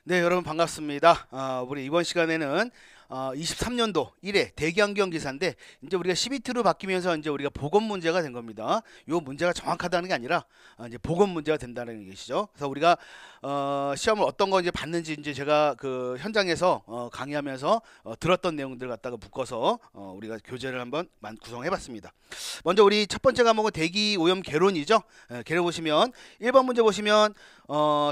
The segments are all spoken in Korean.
네, 여러분 반갑습니다. 우리 이번 시간에는 23년도 1회 대기환경 기사인데 이제 우리가 CBT로 바뀌면서 이제 우리가 보건 문제가 된 겁니다. 요 문제가 정확하다는 게 아니라 이제 보건 문제가 된다는 것이죠. 그래서 우리가 시험을 어떤 거 이제 봤는지 이제 제가 그 현장에서 강의하면서 들었던 내용들 갖다가 묶어서 우리가 교재를 한번 구성해 봤습니다. 먼저 우리 첫 번째 과목은 대기 오염 개론이죠. 개론 보시면 1번 문제 보시면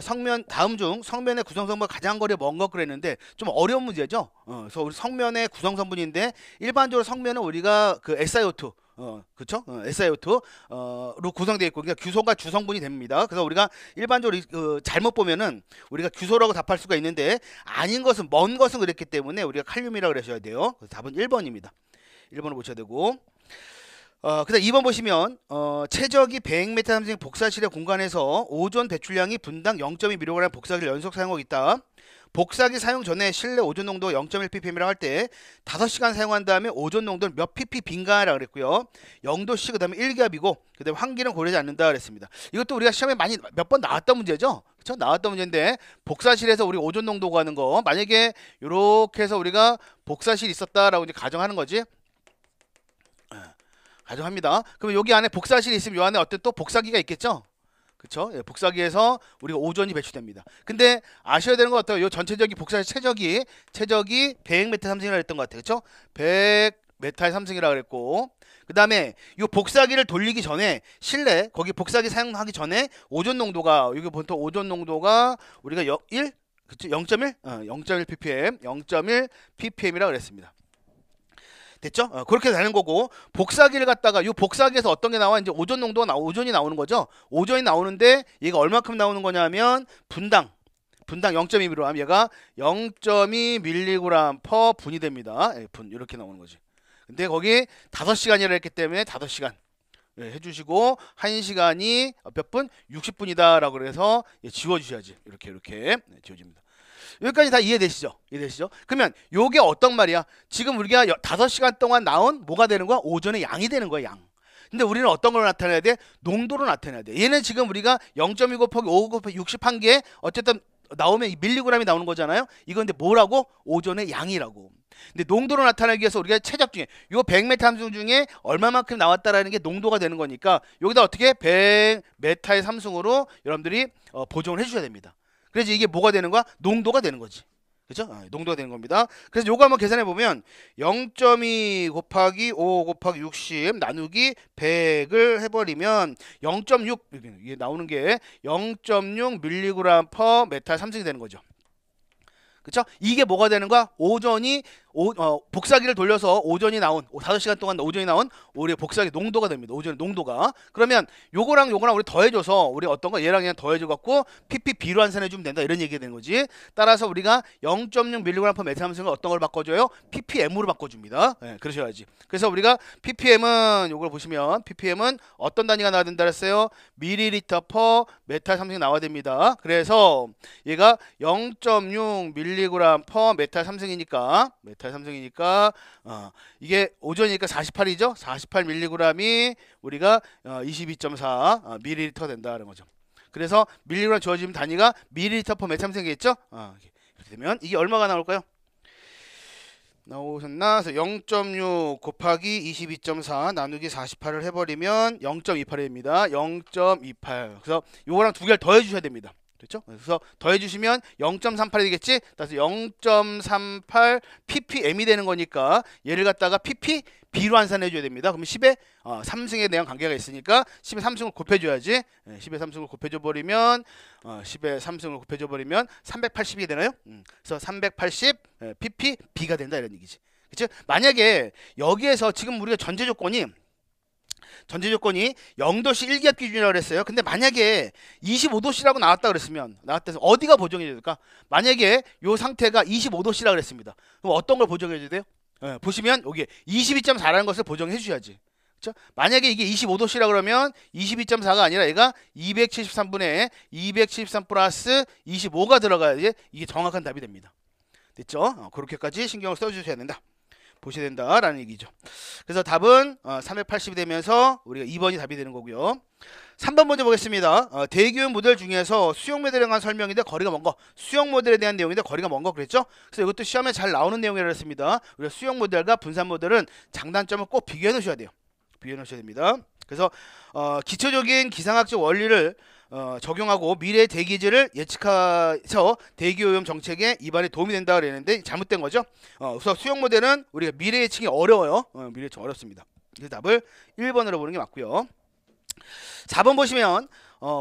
성면 다음 중 성면의 구성성분과 가장 거리가 먼 것 그랬는데 좀 어려운 문제죠. 그래서 우리 성면의 구성성분인데 일반적으로 성면은 우리가 그 SiO2 그쵸? SiO2로 구성되어 있고 그러니까 규소가 주성분이 됩니다. 그래서 우리가 일반적으로 잘못 보면은 우리가 규소라고 답할 수가 있는데 아닌 것은 먼 것은 그랬기 때문에 우리가 칼륨이라고 그러셔야 돼요. 그래서 답은 1번입니다. 1번을 보셔야 되고 그다음 2번 보시면 최적이 100m 삼성 복사실의 공간에서 오존 배출량이 분당 0.2mg 복사기를 연속 사용하고 있다. 복사기 사용 전에 실내 오존 농도 0.1ppm이라고 할 때 5시간 사용한 다음에 오존 농도는 몇 ppb인가라고 그랬고요. 0도씨 그다음에 1기압이고 그다음에 환기는 고려하지 않는다 그랬습니다. 이것도 우리가 시험에 많이 몇 번 나왔던 문제죠. 그렇죠? 나왔던 문제인데 복사실에서 우리 오존 농도 구하는 거 만약에 이렇게 해서 우리가 복사실 있었다라고 이제 가정하는 거지. 가정합니다. 그럼 여기 안에 복사실이 있으면 이 안에 어떤 또 복사기가 있겠죠? 그쵸? 예, 복사기에서 우리가 오존이 배출됩니다. 근데 아셔야 되는 거 같아요. 요 전체적인 복사실 최적이 100m 삼승이라고 했던 것 같아요. 그쵸? 100m의 삼승이라고 그랬고 그 다음에 요 복사기를 돌리기 전에 실내 거기 복사기 사용하기 전에 오존 농도가 여기 보통 오존 농도가 우리가 1? 그쵸? 0.1? 0.1 ppm 0.1 ppm이라고 그랬습니다. 됐죠? 그렇게 되는 거고 복사기를 갖다가 이 복사기에서 어떤 게 나와? 이제 오존 농도가 오존이 나오는 거죠. 오존이 나오는데 얘가 얼마큼 나오는 거냐면 분당 0.2mg 얘가 0.2mg per 분이 됩니다. 분 이렇게 나오는 거지. 근데 거기 5시간이라 했기 때문에 5시간 해주시고 1시간이 몇 분? 60분이다 라고 그래서 지워주셔야지. 이렇게 지워집니다. 여기까지 다 이해되시죠? 그러면 요게 어떤 말이야? 지금 우리가 5시간 동안 나온 뭐가 되는 거야? 오존의 양이 되는 거야, 양. 근데 우리는 어떤 걸 나타내야 돼? 농도로 나타내야 돼. 얘는 지금 우리가 0.2 곱하기 5 곱하기 60 한 개 어쨌든 나오면 이 밀리그램이 나오는 거잖아요. 이건 근데 뭐라고? 오존의 양이라고. 근데 농도로 나타내기 위해서 우리가 최적 중에 요 100m 함수 중에 얼마만큼 나왔다라는 게 농도가 되는 거니까 여기다 어떻게 100m의 삼승으로 여러분들이 보정을 해주셔야 됩니다. 그래서 이게 뭐가 되는 거야? 농도가 되는 거지. 그죠? 농도가 되는 겁니다. 그래서 요거 한번 계산해 보면 0.2 곱하기 5 곱하기 60 나누기 100을 해버리면 0.6 이게 나오는 게 0.6 mg per 메탈 삼승이 되는 거죠. 그쵸? 이게 뭐가 되는 거야? 오존이 복사기를 돌려서 오존이 나온 5시간 동안 오존이 나온 우리 복사기 농도가 됩니다. 오존의 농도가. 그러면 요거랑 우리 더해줘서 우리 어떤 거 얘랑 그냥 더해줘 갖고 ppb로 환산해주면 된다 이런 얘기가 되는 거지. 따라서 우리가 0.6mg per 메탈 함수는 어떤 걸 바꿔줘요? ppm으로 바꿔줍니다. 그러셔야지. 그래서 우리가 ppm은 요걸 보시면 ppm은 어떤 단위가 나와야 된다 그랬어요? ml per 메탈 삼승이 나와야 됩니다. 그래서 얘가 0.6 mg per 메탈 삼승이니까 이게 오존이니까 48이죠. 48mg이 우리가 22.4 ml 된다는 거죠. 그래서 밀리그램 주어지면 단위가 ml per 메탈 삼승이겠죠. 이렇게 되면 이게 얼마가 나올까요? 나오셨나? 그래서 0.6 곱하기 22.4 나누기 48을 해버리면 0.28입니다. 0.28. 그래서 요거랑 두 개를 더해 주셔야 됩니다. 그렇죠? 그래서 더해 주시면 0.38이 되겠지? 따라서 0.38 ppm이 되는 거니까 얘를 갖다가 ppb로 환산해 줘야 됩니다. 그러면 10에 3승에 대한 관계가 있으니까 10에 3승을 곱해 줘야지. 10에 3승을 곱해 줘 버리면 10에 3승을 곱해 줘 버리면 380이 되나요? 그래서 380 ppb가 된다 이런 얘기지. 그렇죠? 만약에 여기에서 지금 우리가 전제 조건이 0도씨 1기압 기준이라고 그랬어요. 근데 만약에 25도씨라고 나왔다 그랬으면 어디가 보정해 줘야 될까? 만약에 요 상태가 25도씨라고 그랬습니다. 그럼 어떤 걸 보정해 줘야 돼요? 보시면 여기 22.4라는 것을 보정해 주셔야지. 그렇죠? 만약에 이게 25도씨라 그러면 22.4가 아니라 얘가 273분의 273 플러스 25가 들어가야지 이게 정확한 답이 됩니다. 됐죠? 그렇게까지 신경을 써 주셔야 된다. 보셔야 된다라는 얘기죠. 그래서 답은 380이 되면서 우리가 2번이 답이 되는 거고요. 3번 문제 보겠습니다. 대기업 모델 중에서 수용 모델에 관한 설명인데 거리가 먼 거, 수용 모델에 대한 내용인데 거리가 먼 거 그랬죠? 그래서 이것도 시험에 잘 나오는 내용이라고 했습니다. 우리가 수용 모델과 분산 모델은 장단점을 꼭 비교해 놓으셔야 돼요. 비교해 놓으셔야 됩니다. 그래서 기초적인 기상학적 원리를 적용하고 미래 대기질을 예측해서 대기오염 정책에 입안에 도움이 된다 그랬는데 잘못된 거죠. 우선 수용 모델은 우리가 미래 예측이 어려워요. 미래 예측 어렵습니다. 그래서 답을 1번으로 보는 게 맞고요. 4번 보시면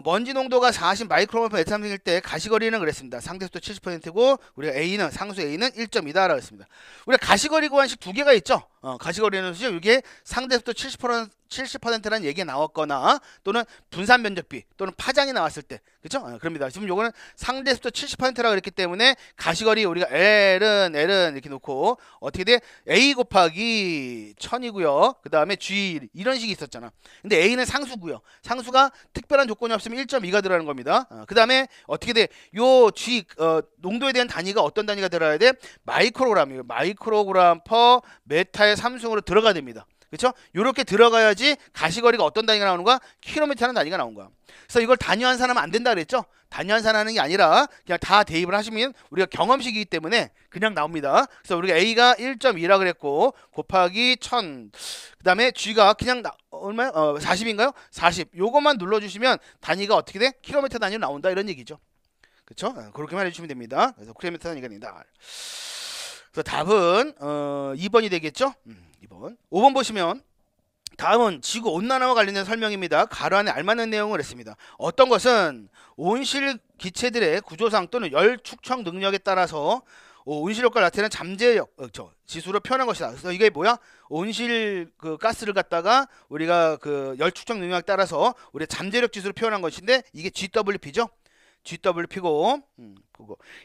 먼지 농도가 40 마이크로몰 per 메타일 때 가시거리는 그랬습니다. 상대수도 70%고 우리가 A는 상수 A는 1.2다라고 했습니다. 우리가 가시거리 구간식 두 개가 있죠. 가시거리는 이게 상대수도 70%라는 얘기가 나왔거나 또는 분산 면적비 또는 파장이 나왔을 때 그렇죠? 그럽니다. 지금 요거는 상대수도 70%라고 그랬기 때문에 가시거리 우리가 L은 이렇게 놓고 어떻게 돼? A 곱하기 1000이고요. 그 다음에 G 이런 식이 있었잖아. 근데 A는 상수고요. 상수가 특별한 조건이 없으면 1.2가 들어가는 겁니다. 그 다음에 어떻게 돼? 요 G 농도에 대한 단위가 어떤 단위가 들어가야 돼? 마이크로그램이에요. 마이크로그램 퍼 메타의 삼승으로 들어가야 됩니다. 그렇죠? 이렇게 들어가야지 가시거리가 어떤 단위가 나오는 거야? 킬로미터라는 단위가 나온 거야. 그래서 이걸 단위 환산하면 안 된다 그랬죠? 단위 환산하는 게 아니라 그냥 다 대입을 하시면 우리가 경험식이기 때문에 그냥 나옵니다. 그래서 우리가 A가 1.2라 그랬고 곱하기 1000. 그다음에 G가 그냥 얼마요? 40인가요? 40. 요것만 눌러 주시면 단위가 어떻게 돼? 킬로미터 단위로 나온다 이런 얘기죠. 그렇죠? 그렇게만 해 주시면 됩니다. 그래서 킬로미터 단위가 된다. 그래서 답은 2번이 되겠죠? 2번. 5번 보시면 다음은 지구 온난화와 관련된 설명입니다. 가로 안에 알맞는 내용을 했습니다. 어떤 것은 온실 기체들의 구조상 또는 열 축적 능력에 따라서 온실 효과를 나타내는 잠재력 지수로 표현한 것이다. 그래서 이게 뭐야? 온실 그 가스를 갖다가 우리가 그 열 축적 능력에 따라서 우리 잠재력 지수로 표현한 것인데 이게 GWP죠. GWP고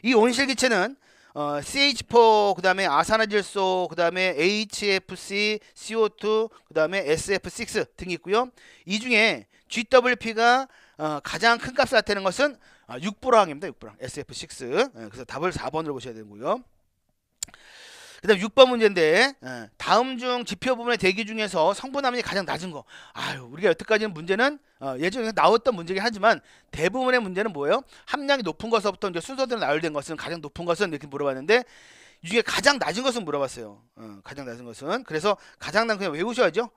이 온실 기체는 CH4 그 다음에 아산화질소 그 다음에 HFC, CO2 그 다음에 SF6 등이 있고요. 이 중에 GWP가 가장 큰 값을 나타내는 것은 6불항입니다. 6불항 SF6. 그래서 답을 4번으로 보셔야 되고요. 그 다음 6번 문제인데 다음 중 지표 부분의 대기 중에서 성분 함량이 가장 낮은 거. 우리가 여태까지는 문제는 예전에 나왔던 문제긴 하지만 대부분의 문제는 뭐예요? 함량이 높은 것부터 이제 순서대로 나열된 것은 가장 높은 것은 이렇게 물어봤는데 이 중에 가장 낮은 것은 물어봤어요. 가장 낮은 것은 그래서 가장 낮은 그냥 외우셔야죠.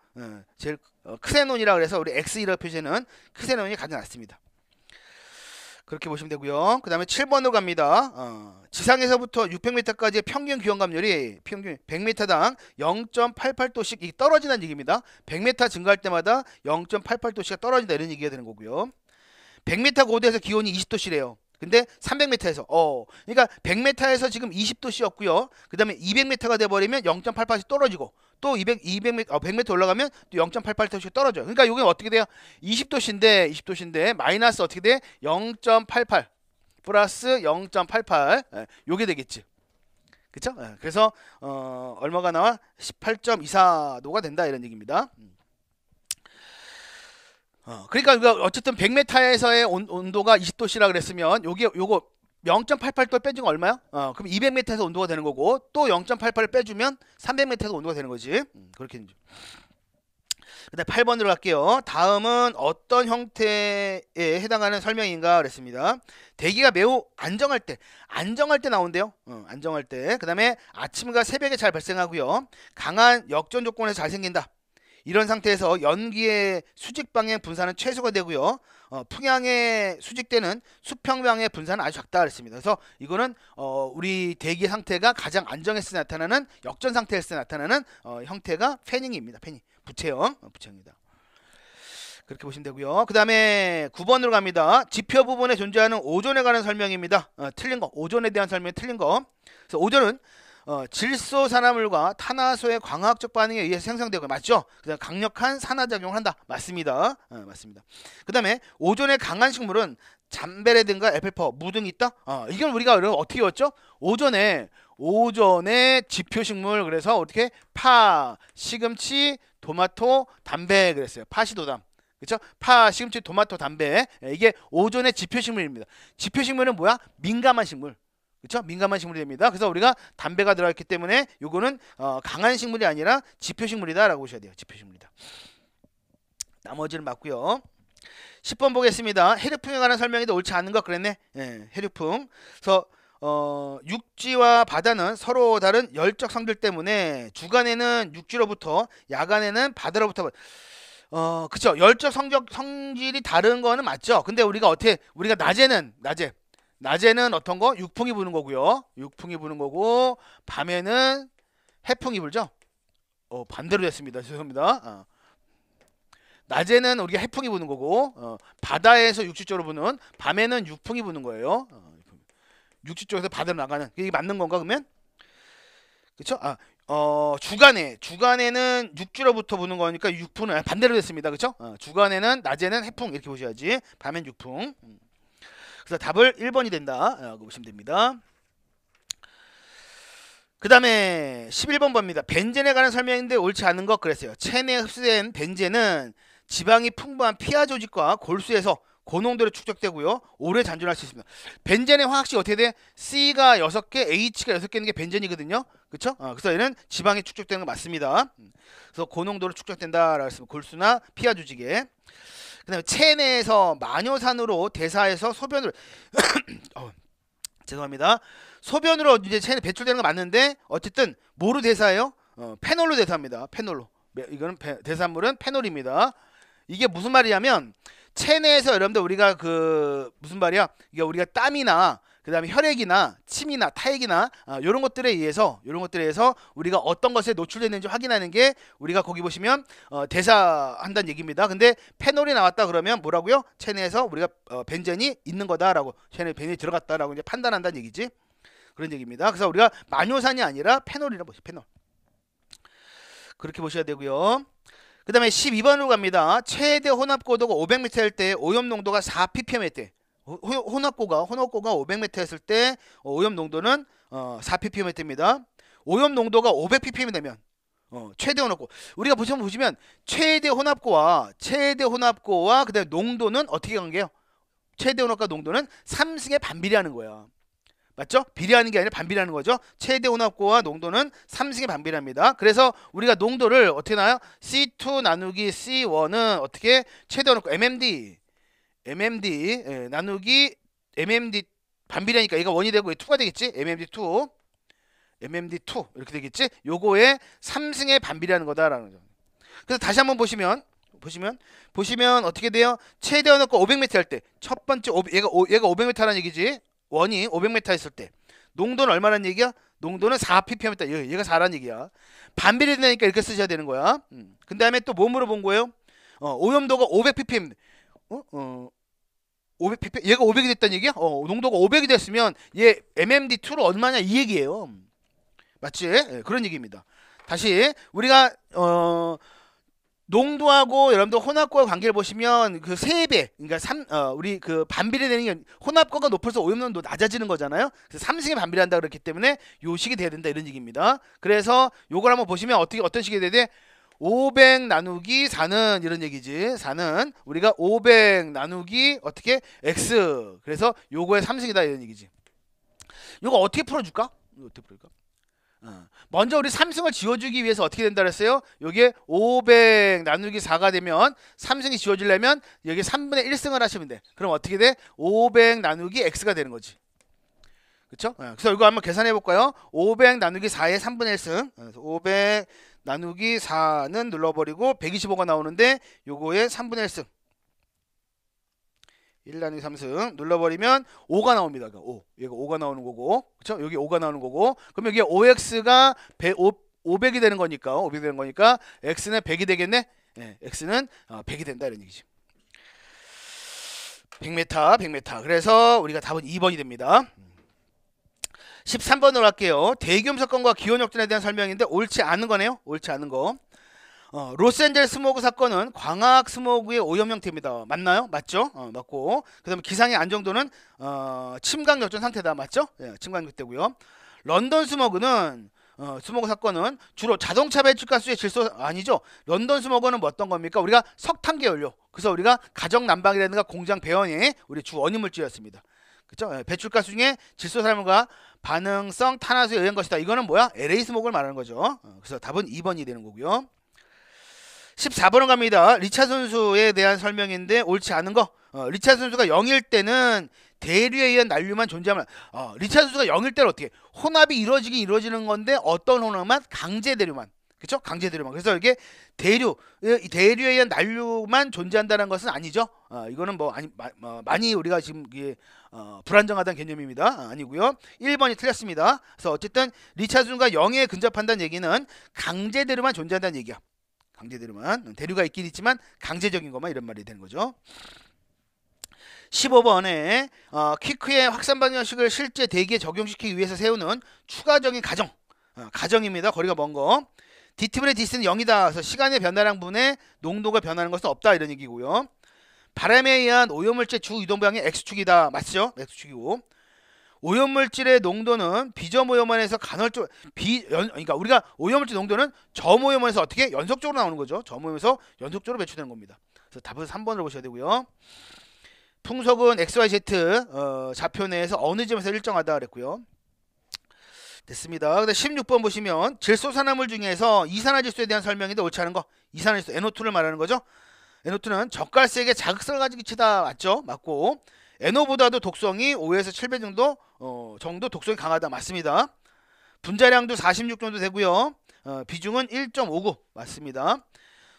제일 크세논이라 그래서 우리 X1을 표시는 크세논이 가장 낮습니다. 그렇게 보시면 되고요. 그 다음에 7번으로 갑니다. 지상에서부터 600m까지의 평균 기온감률이 평균 100m당 0.88도씩 떨어진다는 얘기입니다. 100m 증가할 때마다 0.88도씩 떨어진다 이런 얘기가 되는 거고요. 100m 고도에서 기온이 20도씨래요. 근데 300m에서 그러니까 100m에서 지금 20도씨였고요. 그 다음에 200m가 돼버리면 0.88씩 떨어지고 또 100m 올라가면 또 0.88도씩 떨어져요. 그러니까 이게 어떻게 돼요? 20도씨인데 마이너스 어떻게 돼? 0.88 플러스 0.88 요게 되겠지. 그쵸? 그래서 얼마가 나와? 18.24도가 된다 이런 얘기입니다. 그러니까 우리가 어쨌든 100m에서의 온도가 20도씨라 그랬으면 요거 0.88도 빼준 거 얼마야? 그럼 200m에서 온도가 되는 거고 또 0.88을 빼주면 300m에서 온도가 되는 거지. 그렇게 되죠. 그다음 8번으로 갈게요. 다음은 어떤 형태에 해당하는 설명인가 그랬습니다. 대기가 매우 안정할 때 나온대요. 안정할 때. 그다음에 아침과 새벽에 잘 발생하고요. 강한 역전 조건에서 잘 생긴다. 이런 상태에서 연기의 수직 방향 분산은 최소가 되고요. 풍향의 수직 때는 수평방의 분산은 아주 작다 그랬습니다. 그래서 이거는 우리 대기 상태가 가장 안정했을 때 나타나는 역전 상태였을 때 나타나는 형태가 패닝입니다. 패닝. 부채형입니다. 그렇게 보시면 되고요. 그 다음에 9번으로 갑니다. 지표 부분에 존재하는 오존에 관한 설명입니다. 틀린 거. 오존에 대한 설명이 틀린 거. 그래서 오존은 질소 산화물과 탄화소의 광학적 반응에 의해서 생성되고 맞죠? 그다음 강력한 산화작용을 한다. 맞습니다. 맞습니다. 그 다음에 오존의 강한 식물은 잠베레든가 에펠퍼, 무 등이 있다. 이건 우리가 어떻게 외웠죠? 오존의 지표식물 그래서 어떻게 파, 시금치, 토마토, 담배 그랬어요. 파시도담. 그렇죠? 파, 시금치, 토마토, 담배. 이게 오존의 지표식물입니다. 지표식물은 뭐야? 민감한 식물. 그렇죠? 민감한 식물이 됩니다. 그래서 우리가 담배가 들어있기 때문에 요거는 강한 식물이 아니라 지표식물이다라고 보셔야 돼요. 지표식물이다. 나머지는 맞고요. 10번 보겠습니다. 해류풍에 관한 설명인데 옳지 않은 것 그랬네. 예, 해류풍. 그래서 육지와 바다는 서로 다른 열적 성질 때문에 주간에는 육지로부터 야간에는 바다로부터 그쵸. 열적 성질이 다른 거는 맞죠. 근데 우리가 낮에는 어떤 거? 육풍이 부는 거고요. 육풍이 부는 거고 밤에는 해풍이 불죠. 반대로 됐습니다. 죄송합니다. 낮에는 우리가 해풍이 부는 거고 바다에서 육지 쪽으로 부는 밤에는 육풍이 부는 거예요. 육지 쪽에서 바다로 나가는 이게 맞는 건가 그러면? 그쵸? 주간에는 육지로부터 부는 거니까 육풍은 반대로 됐습니다. 그쵸? 주간에는 낮에는 해풍 이렇게 보셔야지. 밤엔 육풍. 그래서 답을 1번이 된다. 보시면 됩니다. 그 다음에 11번 봅니다. 벤젠에 관한 설명인데 옳지 않은 것 그랬어요. 체내에 흡수된 벤젠은 지방이 풍부한 피하 조직과 골수에서 고농도로 축적되고요. 오래 잔존할 수 있습니다. 벤젠의 화학식 어떻게 돼? C가 6개, H가 6개 있는 게 벤젠이거든요. 그쵸? 그래서 얘는 지방이 축적되는 거 맞습니다. 그래서 고농도로 축적된다라고 했습니다. 골수나 피하 조직에. 그 다음에 체내에서 마뇨산으로 대사해서 소변으로 죄송합니다. 소변으로 이제 체내 배출되는 거 맞는데 어쨌든 뭐로 대사해요? 페놀로 대사합니다. 페놀로. 이거는 대사물은 페놀입니다. 이게 무슨 말이냐면 체내에서 여러분들 우리가 무슨 말이야? 이게 우리가 땀이나 그다음에 혈액이나 침이나 타액이나 이런 것들에 의해서 우리가 어떤 것에 노출되는지 확인하는 게 우리가 거기 보시면 대사한다는 얘기입니다. 근데 페놀이 나왔다 그러면 뭐라고요? 체내에서 우리가 벤젠이 있는 거다라고 체내에 벤젠이 들어갔다라고 이제 판단한다는 얘기지. 그런 얘기입니다. 그래서 우리가 마뇨산이 아니라 페놀이라고 보시죠. 페놀. 그렇게 보셔야 되고요. 그 다음에 12번으로 갑니다. 최대 혼합고도가 500m일 때 오염농도가 4ppm일 때 혼합고가 500m 했을 때 오염농도는 4ppm일 때입니다. 오염농도가 500ppm 되면 최대 혼합고 우리가 보시면 최대 혼합고와 그 다음에 농도는 어떻게 관계해요? 최대 혼합과 농도는 3승에 반비례하는 거야. 맞죠? 비례하는 게 아니라 반비례하는 거죠. 최대 혼합고와 농도는 3승에 반비례합니다. 그래서 우리가 농도를 어떻게 나와요? C2 나누기 C1은 어떻게 최대 혼합고 MMD 나누기 MMD 반비례니까 얘가 1이 되고 2가 되겠지? MMD2 이렇게 되겠지? 요거에 3승에 반비례하는 거다라는 거죠. 그래서 다시 한번 보시면 어떻게 돼요? 최대 혼합고 500m 할 때 첫 번째 얘가 500m라는 얘기지. 원이 500m 했을 때 농도는 얼마라는 얘기야? 농도는 4ppm이다. 얘가 4라는 얘기야. 반비례 되니까 이렇게 쓰셔야 되는 거야. 그 다음에 또 뭐 물어본 거예요? 오염도가 500ppm 500ppm 얘가 500이 됐다는 얘기야? 농도가 500이 됐으면 얘 MMD2로 얼마냐 이 얘기예요. 맞지? 그런 얘기입니다. 다시 우리가 농도하고 여러분들 혼합고와 관계를 보시면 그 3배 그러니까 우리 그 반비례되는 게 혼합고가 높아서 오염농도 낮아지는 거잖아요. 그래서 3승에 반비례한다 그렇기 때문에 요 식이 돼야 된다 이런 얘기입니다. 그래서 요걸 한번 보시면 어떤 식이 돼야 돼? 500 나누기 4는 이런 얘기지. 4는 우리가 500 나누기 어떻게? X. 그래서 요거의 3승이다 이런 얘기지. 요거 어떻게 풀어줄까? 먼저 우리 3승을 지워주기 위해서 어떻게 된다 그랬어요? 여기에 500 나누기 4가 되면 3승이 지워지려면 여기 3분의 1승을 하시면 돼. 그럼 어떻게 돼? 500 나누기 x가 되는 거지. 그쵸? 그래서 이거 한번 계산해 볼까요? 500 나누기 4의 3분의 1승. 그래서 500 나누기 4는 눌러버리고 125가 나오는데 요거의 3분의 1승. 1 나누기 3승 눌러버리면 5가 나옵니다. 그러니까 5. 얘가 5가 나오는 거고. 그쵸? 여기 5가 나오는 거고. 그럼 여기 5x가 500이 되는 거니까 x는 100이 되겠네? 네, x는 100이 된다 이런 얘기지. 100m. 그래서 우리가 답은 2번이 됩니다. 13번으로 할게요. 대기오염 사건과 기온역전에 대한 설명인데 옳지 않은 거네요. 옳지 않은 거. 로스앤젤레스 스모그 사건은 광학 스모그의 오염 형태입니다. 맞나요? 맞죠? 맞고. 그 다음에 기상의 안정도는 침강 역전 상태다. 맞죠? 예, 침강 상태고요. 런던 스모그 사건은 주로 자동차 배출가스의 질소 아니죠. 런던 스모그는 뭐 어떤 겁니까? 우리가 석탄 계열료. 그래서 우리가 가정 난방이라든가 공장 배원의 우리 주 원인 물질이었습니다. 그쵸? 배출가스 중에 질소산물과 반응성 탄화수에 의한 것이다. 이거는 뭐야? LA스목을 말하는 거죠. 그래서 답은 2번이 되는 거고요. 14번은 갑니다. 리차 선수에 대한 설명인데 옳지 않은 거. 리차 선수가 0일 때는 대류에 의한 난류만 존재하면 리차 선수가 0일 때는 어떻게 혼합이 이루어지긴 이루어지는 건데 어떤 혼합만? 강제 대류만. 그쵸? 강제 대류만. 그래서 이게 대류에 의한 난류만 존재한다는 것은 아니죠. 이거는 뭐 많이 우리가 지금 이게 불안정하다는 개념입니다. 아니고요. 1번이 틀렸습니다. 그래서 어쨌든 리차 선수가 0에 근접한다는 얘기는 강제 대류만 존재한다는 얘기야. 강제대로만 대류가 있긴 있지만 강제적인 것만 이런 말이 되는 거죠. 15번에 퀴크의 확산 방정식을 실제 대기에 적용시키기 위해서 세우는 추가적인 가정. 가정입니다. 거리가 먼 거. dt분의 dc는 0이다. 그래서 시간의 변화량 분의 농도가 변하는 것은 없다. 이런 얘기고요. 바람에 의한 오염물질 주 이동 방향이 x축이다. 맞죠? x축이고. 오염물질의 농도는 비저오염원에서 간헐적 그러니까 우리가 오염물질 농도는 저오염원에서 어떻게 연속적으로 나오는 거죠. 저오염에서 연속적으로 배출되는 겁니다. 그래서 답은 3번을 보셔야 되고요. 풍속은 XYZ 좌표 내에서 어느 점에서 일정하다 그랬고요. 됐습니다. 근데 16번 보시면 질소산화물 중에서 이산화질소에 대한 설명인데 옳지 않은 거. 이산화질소 NO2를 말하는 거죠. NO2는 젓갈색의 자극성을 가지고 기치다. 맞죠? 맞고 NO보다도 독성이 5에서 7배 정도 독성이 강하다. 맞습니다. 분자량도 46 정도 되고요. 비중은 1.59 맞습니다.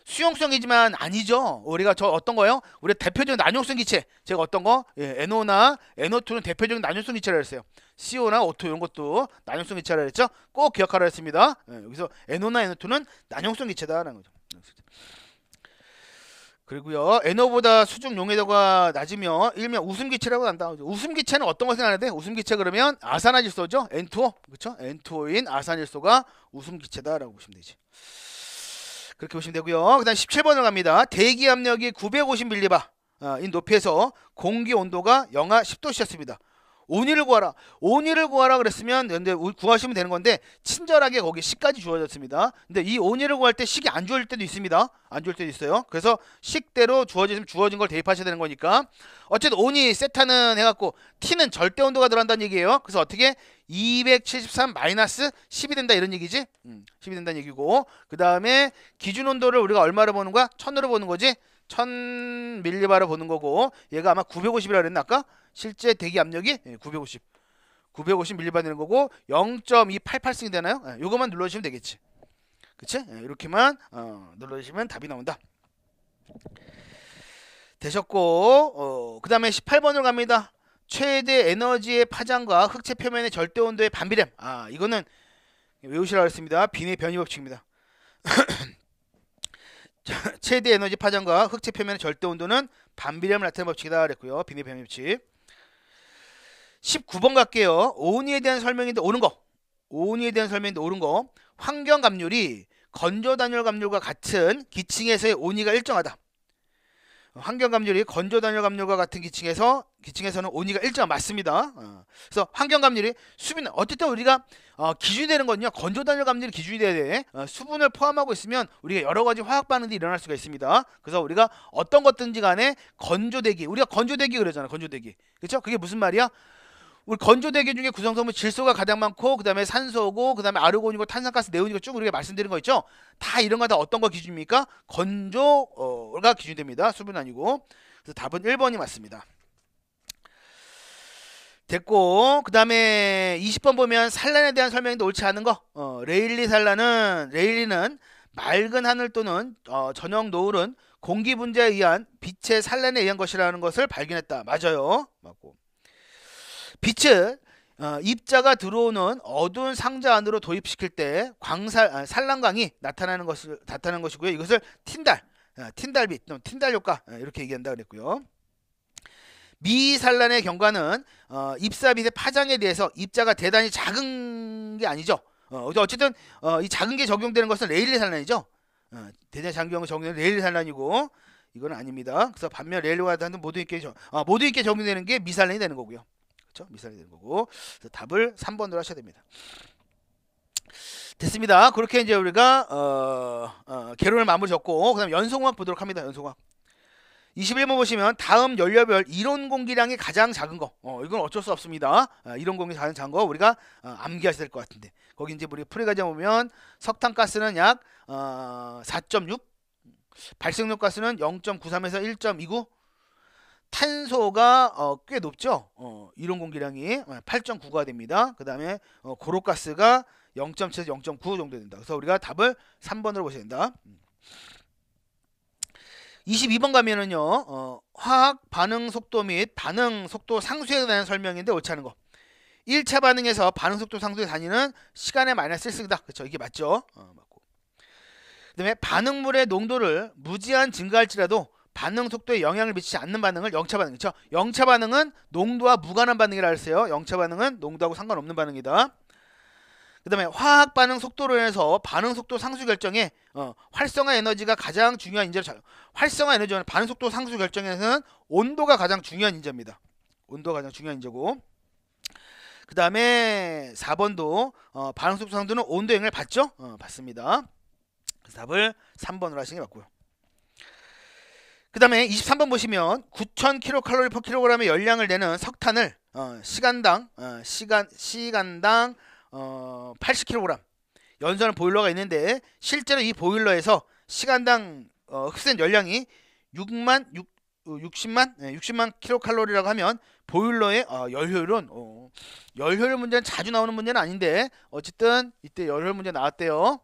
수용성이지만 아니죠. 우리가 저 어떤 거요? 우리 대표적인 난용성 기체. 제가 어떤 거? NO나 NO2는 대표적인 난용성 기체라 했어요. CO나 O2 이런 것도 난용성 기체라 했죠. 꼭 기억하라 했습니다. 여기서 NO나 NO2는 난용성 기체다라는 거죠. 그리고요. NO보다 수중 용해도가 낮으면 일명 웃음기체라고 한다. 웃음기체는 어떤 것을 하는데 웃음기체 그러면 아산화질소죠. N2O. 그렇죠? N2O인 아산화질소가 웃음기체다라고 보시면 되지. 그렇게 보시면 되고요. 그다음 17번을 갑니다. 대기 압력이 950mbar 인 높이에서 공기 온도가 영하 10도씨였습니다. 온위를 구하라. 온위를 구하라 그랬으면 근데 구하시면 되는 건데 친절하게 거기 식까지 주어졌습니다. 근데 이 온위를 구할 때 식이 안 주어질 때도 있습니다. 안 주어질 때도 있어요. 그래서 식대로 주어진 걸 대입하셔야 되는 거니까 어쨌든 온위 세타는 해갖고 T는 절대 온도가 들어간다는 얘기예요. 그래서 어떻게 273 마이너스 10이 된다 이런 얘기지. 10이 된다는 얘기고 그 다음에 기준 온도를 우리가 얼마로 보는 거야? 1000으로 보는 거지. 1000mB로 보는 거고 얘가 아마 950이라고 그랬나 아까? 실제 대기 압력이 950mB 되는 거고 0.288승이 되나요? 요거만 눌러주시면 되겠지. 그치? 이렇게만 눌러주시면 답이 나온다. 되셨고 그 다음에 18번으로 갑니다. 최대 에너지의 파장과 흑체 표면의 절대 온도의 반비례. 이거는 외우시라고 했습니다. 빈의 변이 법칙입니다. 최대 에너지 파장과 흑체 표면의 절대 온도는 반비례함을 나타내는 법칙이다 그랬고요. 빈의 변이 법칙. 19번 갈게요. 온위에 대한 설명인데 옳은 거. 온위에 대한 설명인데 옳은 거. 환경 감률이 건조 단열 감률과 같은 기층에서의 온위가 일정하다. 환경 감률이 건조 단열 감률과 같은 기층에서는 온위가 일정 맞습니다. 그래서 환경 감률이 수분 어쨌든 우리가 기준이 되는 건요. 건조 단열 감률이 기준이 돼야 돼. 수분을 포함하고 있으면 우리가 여러 가지 화학 반응들이 일어날 수가 있습니다. 그래서 우리가 어떤 것든지 간에 건조대기 우리가 건조대기 그러잖아. 건조대기. 그렇죠? 그게 무슨 말이야? 우리 건조대기 중에 구성성분 질소가 가장 많고 그 다음에 산소고 그 다음에 아르곤이고 탄산가스 네온이고 쭉 우리가 말씀드린 거 있죠. 다 이런 거 다 어떤 거 기준입니까? 건조가 기준됩니다. 수분 아니고. 그래서 답은 1번이 맞습니다. 됐고 그 다음에 20번 보면 산란에 대한 설명인데 옳지 않은 거. 레일리는 맑은 하늘 또는 저녁 노을은 공기 분자에 의한 빛의 산란에 의한 것이라는 것을 발견했다. 맞아요. 맞고. 빛을 입자가 들어오는 어두운 상자 안으로 도입시킬 때 산란광이 나타나는 것이고요. 이것을 틴달빛, 틴달 효과 이렇게 얘기한다 그랬고요. 미산란의 경과는 입사빛의 파장에 대해서 입자가 대단히 작은 게 아니죠. 어쨌든 이 작은 게 적용되는 것은 레일리 산란이죠. 대단히 작은 경우 적용되는 레일리 산란이고 이건 아닙니다. 그래서 반면 레일리와 같은 모두 있게 적용되는 게 미산란이 되는 거고요. 그렇죠? 미산이 되는 거고. 그래서 답을 3번으로 하셔야 됩니다. 됐습니다. 그렇게 이제 우리가 개론을 마무리 졌고 그다음 연속화학 보도록 합니다. 연속화학. 21번 보시면 다음 연료별 이론 공기량이 가장 작은 거. 이건 어쩔 수 없습니다. 이론 공기 가장 작은 거 우리가 암기하셔야 될 것 같은데. 거기 이제 우리 풀이과정 보면 석탄가스는 약 4.6, 발생료가스는 0.93에서 1.29, 탄소가 꽤 높죠. 이론 공기량이 8.9가 됩니다. 그 다음에 고로가스가 0.7에서 0.9 정도 된다. 그래서 우리가 답을 3번으로 보셔야 된다. 22번 가면은요, 화학 반응 속도 및 반응 속도 상수에 대한 설명인데 옳지 않은 거. 1차 반응에서 반응 속도 상수의 단위는 시간의 마이너스 1승이다. 그렇죠? 이게 맞죠? 맞고. 그다음에 반응물의 농도를 무제한 증가할지라도 반응 속도에 영향을 미치지 않는 반응을 0차 반응. 그렇죠? 0차 반응은 농도와 무관한 반응이라 했어요. 0차 반응은 농도하고 상관없는 반응이다. 그 다음에 화학 반응 속도로 인해서 반응 속도 상수 결정에 활성화 에너지가 가장 중요한 인재로 활성화 에너지는 반응 속도 상수 결정에서는 온도가 가장 중요한 인재입니다. 온도가 가장 중요한 인재고, 그 다음에 4번도 반응 속도 상수는 온도 영향을 받죠? 받습니다. 그래서 답을 3번으로 하시는 게 맞고요. 그 다음에 23번 보시면 9,000kcal/kg의 열량을 내는 석탄을 시간당 80kg 연소하는 보일러가 있는데, 실제로 이 보일러에서 시간당 흡수된 열량이 60만 kcal라고 하면 보일러의 열효율은 열효율 문제는 자주 나오는 문제는 아닌데 어쨌든 이때 열효율 문제 나왔대요.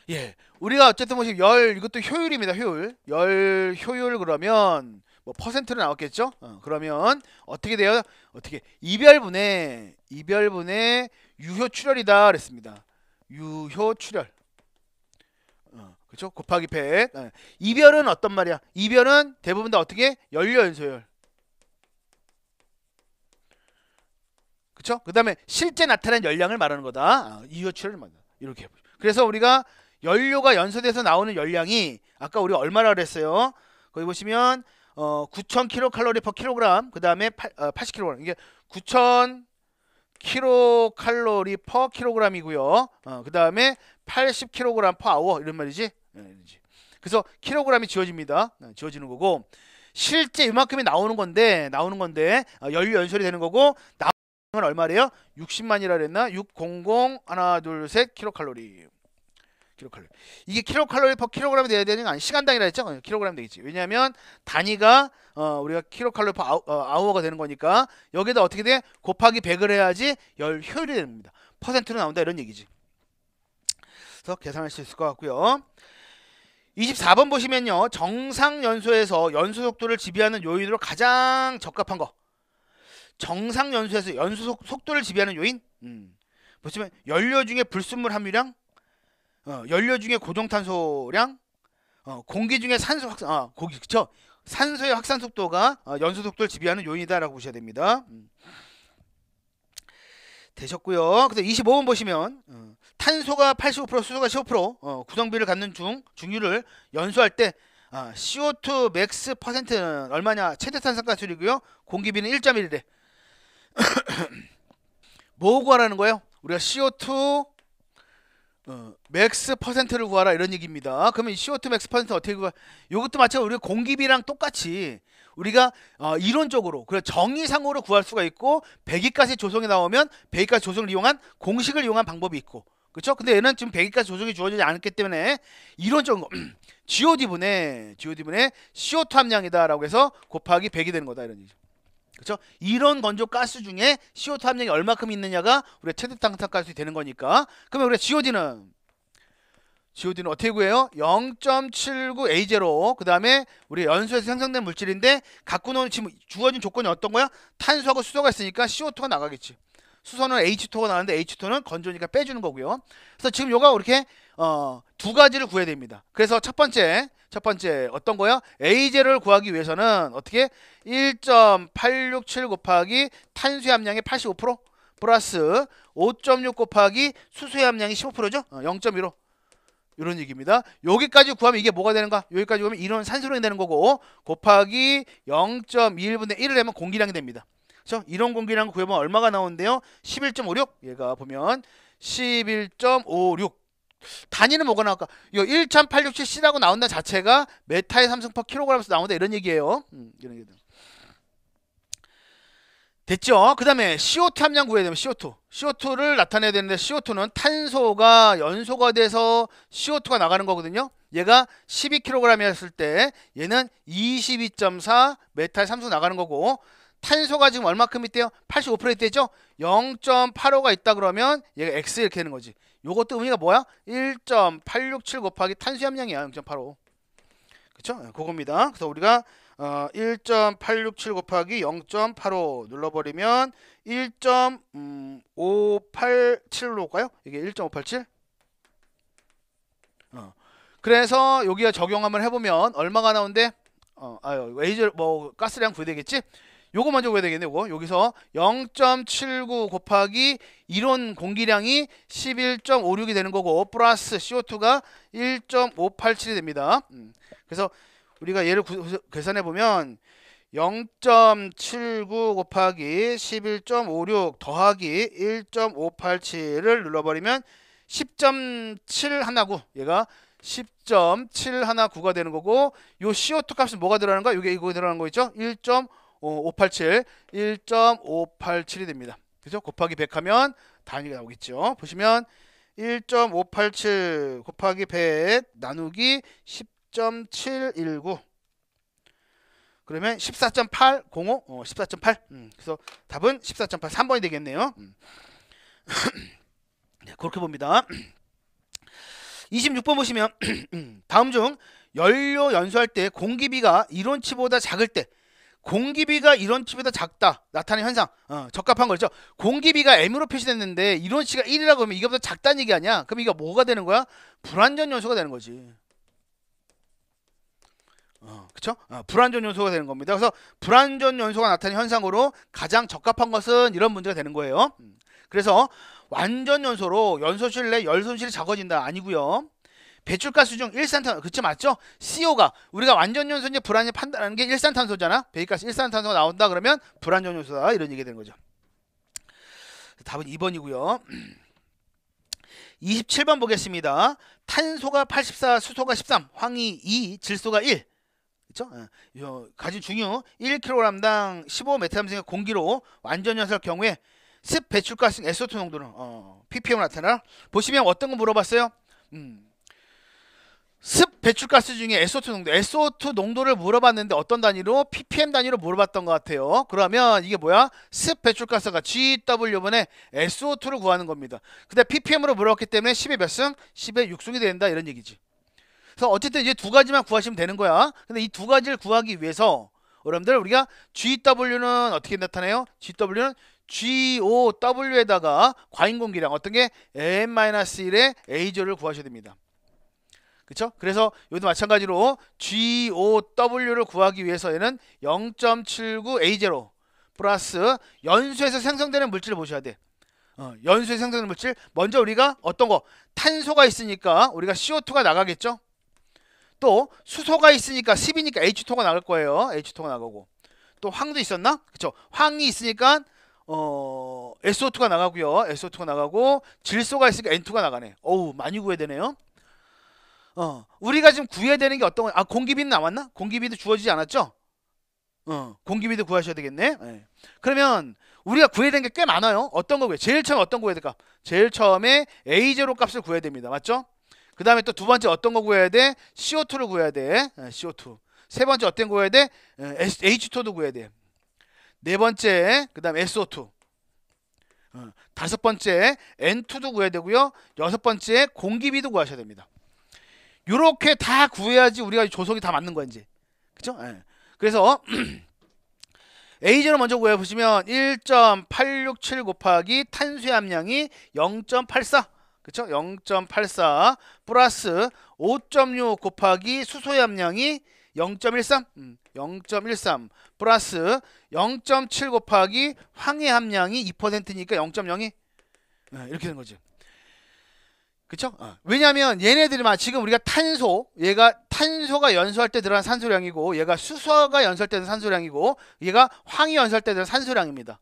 예, 우리가 어쨌든 보시면 이것도 효율입니다. 열 효율 그러면 뭐 퍼센트로 나왔겠죠. 그러면 어떻게 돼요? 어떻게 이별분의 유효 출혈이다 그랬습니다. 유효 출혈. 그렇죠? 곱하기 100. 이별은 어떤 말이야? 이별은 대부분 다 어떻게? 연료 연소율. 그렇죠? 그다음에 실제 나타난 열량을 말하는 거다. 유효 출혈을 말한다. 이렇게. 그래서 우리가 연료가 연소돼서 나오는 열량이 아까 우리가 얼마라 그랬어요? 거기 보시면 9,000kcal/kg, 그다음에 80kg. 이게 9,000kcal/kg이고요. 그다음에 80kg/h 이런 말이지. 그래서 킬로그램이 지워집니다. 지워지는 거고, 실제 이만큼이 나오는 건데 연료 연소이 되는 거고, 나오는 건 얼마래요? 60만이라 그랬나? 600 하나 둘 셋 킬로칼로리. 이게 킬로칼로리/kg이 돼야 되는 거 아니? 시간당이라 했죠? 킬로그램 되겠지. 왜냐하면 단위가 우리가 킬로칼로리/아워가 되는 거니까 여기다 어떻게 돼? 곱하기 100을 해야지 열 효율이 됩니다. 퍼센트로 나온다 이런 얘기지. 그래서 계산할 수 있을 것 같고요. 24번 보시면요, 정상 연소에서 연소 속도를 지배하는 요인으로 가장 적합한 거. 정상 연소에서 연소 속도를 지배하는 요인. 보시면 연료 중에 불순물 함유량, 연료 중에 고정탄소량, 공기 중에 산소 확산, 그쵸? 산소의 확산 속도가 연소 속도를 지배하는 요인이다라고 보셔야 됩니다. 되셨고요. 그래서 25번 보시면 탄소가 85%, 수소가 15% 구성비를 갖는 중유를 연소할 때 CO2 맥스 퍼센트는 얼마냐? 최대탄산가스율이고요. 공기비는 1.1이래. 뭐 구하라는 거예요? 우리가 CO2 맥스 퍼센트를 구하라 이런 얘기입니다. 그러면 CO2 맥스 퍼센트 어떻게 구하? 이것도 마찬가지로 우리가 공기비랑 똑같이 우리가 이론적으로 그래 정의상으로 구할 수가 있고, 배기가스 조성이 나오면 배기가스 조성을 이용한 공식을 이용한 방법이 있고, 그렇죠? 근데 얘는 지금 배기가스 조성이 주어지지 않았기 때문에 이론적으로 GOD분의 CO2 함량이다라고 해서 곱하기 100이 되는 거다 이런 얘기죠. 그렇죠? 이런 건조 가스 중에 CO2 함량이 얼마큼 있느냐가 우리가 최대탄산가스이 되는 거니까. 그러면 우리가 GOD는 어떻게 구해요? 0.79A0. 그 다음에 우리 연소에서 생성된 물질인데 갖고 놓은 지금 주어진 조건이 어떤 거야? 탄소하고 수소가 있으니까 CO2가 나가겠지. 수소는 H2가 나가는데 H2는 건조니까 빼주는 거고요. 그래서 지금 요가 이렇게 두 가지를 구해야 됩니다. 그래서 첫 번째 어떤 거야? A0를 구하기 위해서는 어떻게? 1.867 곱하기 탄수의 함량의 85% 플러스 5.6 곱하기 수소의 함량이 15%죠? 0.15. 이런 얘기입니다. 여기까지 구하면 이게 뭐가 되는가? 여기까지 구하면 이런 산소량이 되는 거고, 곱하기 0.21분의 1을 하면 공기량이 됩니다. 그렇죠? 이런 공기량 구해보면 얼마가 나오는데요? 11.56. 얘가 보면 11.56. 단위는 뭐가 나올까? 이거 1.867C라고 나온다 자체가 메타의 삼성 퍼 킬로그램에서 나온다 이런 얘기예요. 이런 얘기들. 됐죠? 그 다음에 CO2 함량 구해야 되면 CO2를 나타내야 되는데 CO2는 탄소가 연소가 돼서 CO2가 나가는 거거든요. 얘가 12kg이었을 때 얘는 22.4 메탈 삼수 나가는 거고, 탄소가 지금 얼마큼 있대요? 85% 있대죠? 0.85가 있다 그러면 얘가 X 이렇게 되는 거지. 요것도 의미가 뭐야? 1.867 곱하기 탄소 함량이야. 0.85. 그쵸? 그겁니다. 그래서 우리가 1.867 곱하기 0.85 눌러버리면 1.587로 올까요? 이게 1.587? 그래서 여기에 적용 한번 해보면 얼마가 나온대? 웨이저 뭐 가스량 구해야 되겠지? 요거 먼저 구해야 되겠네. 요거 여기서 0.79 곱하기 이론 공기량이 11.56이 되는 거고, 플러스 CO2가 1.587이 됩니다. 그래서 우리가 얘를 계산해 보면 0.79 곱하기 11.56 더하기 1.587을 눌러버리면 10.719, 얘가 10.719가 되는 거고, 요 CO2 값은 뭐가 들어가는 거야? 이거 들어가는 거 있죠? 1.587 1.587이 됩니다. 그죠? 곱하기 100 하면 단위가 나오겠죠. 보시면 1.587 곱하기 100 나누기 10.719 그러면 14.805 14.8 그래서 답은 14.8 3번이 되겠네요. 네, 그렇게 봅니다. 26번 보시면 다음 중 연료 연소할 때 공기비가 이론치보다 작을 때, 공기비가 이론치보다 작다 나타나는 현상, 적합한 거죠. 공기비가 M으로 표시됐는데 이론치가 1이라고 하면 이거보다 작다는 얘기 아니야. 그럼 이거 뭐가 되는 거야? 불완전 요소가 되는 거지. 그쵸? 불완전 요소가 되는 겁니다. 그래서 불완전 요소가 나타나는 현상으로 가장 적합한 것은 이런 문제가 되는 거예요. 그래서 완전 연소로 연소실 내 열 손실이 작아진다 아니고요. 배출가스 중 일산탄소, 그치 맞죠? CO가 우리가 완전 연소인지 불완전 판단하는 게 일산탄소잖아. 배기가스 일산탄소가 나온다 그러면 불완전 연소다 이런 얘기가 되는 거죠. 답은 2번이고요. 27번 보겠습니다. 탄소가 84, 수소가 13, 황이 2, 질소가 1. 그쵸? 가진 중유 1kg당 15메타함수의 공기로 완전 연소할 경우에 습 배출가스 SO2 농도는 ppm으로 나타나. 보시면 어떤 거 물어봤어요? 습 배출가스 중에 SO2 농도를 물어봤는데 어떤 단위로? ppm 단위로 물어봤던 것 같아요. 그러면 이게 뭐야? 습 배출가스가 GW분의 SO2를 구하는 겁니다. 근데 ppm으로 물어봤기 때문에 10의 몇 승? 10의 6승이 된다 이런 얘기지. 그래서 어쨌든 이제 두 가지만 구하시면 되는 거야. 근데 이 두 가지를 구하기 위해서 여러분들 우리가 GW는 어떻게 나타내요? GW는 GOW에다가 과잉공기량 어떤 게 n-1의 A조를 구하셔야 됩니다. 그쵸? 그래서 여기도 마찬가지로 GOW를 구하기 위해서는 0.79 A0 플러스 연소에서 생성되는 물질을 보셔야 돼. 연소에서 생성되는 물질 먼저 우리가 어떤 거? 탄소가 있으니까 우리가 CO2가 나가겠죠? 또 수소가 있으니까 10이니까 H2가 나갈 거예요. H2가 나가고 또 황도 있었나? 그쵸? 황이 있으니까 SO2가 나가고요. SO2가 나가고 질소가 있으니까 N2가 나가네. 어우 많이 구해야 되네요. 우리가 지금 구해야 되는 게 어떤 거? 공기비는 나왔나? 공기비도 주어지지 않았죠? 공기비도 구하셔야 되겠네. 네. 그러면 우리가 구해야 되는 게 꽤 많아요. 어떤 거 구해? 제일 처음에 어떤 거 구해야 될까? 제일 처음에 A0 값을 구해야 됩니다. 맞죠? 그 다음에 또 두 번째 어떤 거 구해야 돼? CO2를 구해야 돼. CO2. 세 번째 어떤 거 구해야 돼? H2도 구해야 돼. 네 번째 그 다음에 SO2. 다섯 번째 N2도 구해야 되고요. 여섯 번째 공기비도 구하셔야 됩니다. 요렇게 다 구해야지 우리가 조석이 다 맞는 거야 이제. 그쵸? 그래서 A제로 먼저 구해보시면 1.867 곱하기 탄수의 함량이 0.84 그쵸? 0.84 플러스 5.6 곱하기 수소의 함량이 0.13 0.13 플러스 0.7 곱하기 황의 함량이 2%니까 0.02 이렇게 된 거지. 그쵸? 왜냐면 얘네들이 지금 우리가 얘가 탄소가 연소할 때 들어간 산소량이고 얘가 수소가 연소할 때 들어간 산소량이고 얘가 황이 연소할 때 들어간 산소량입니다.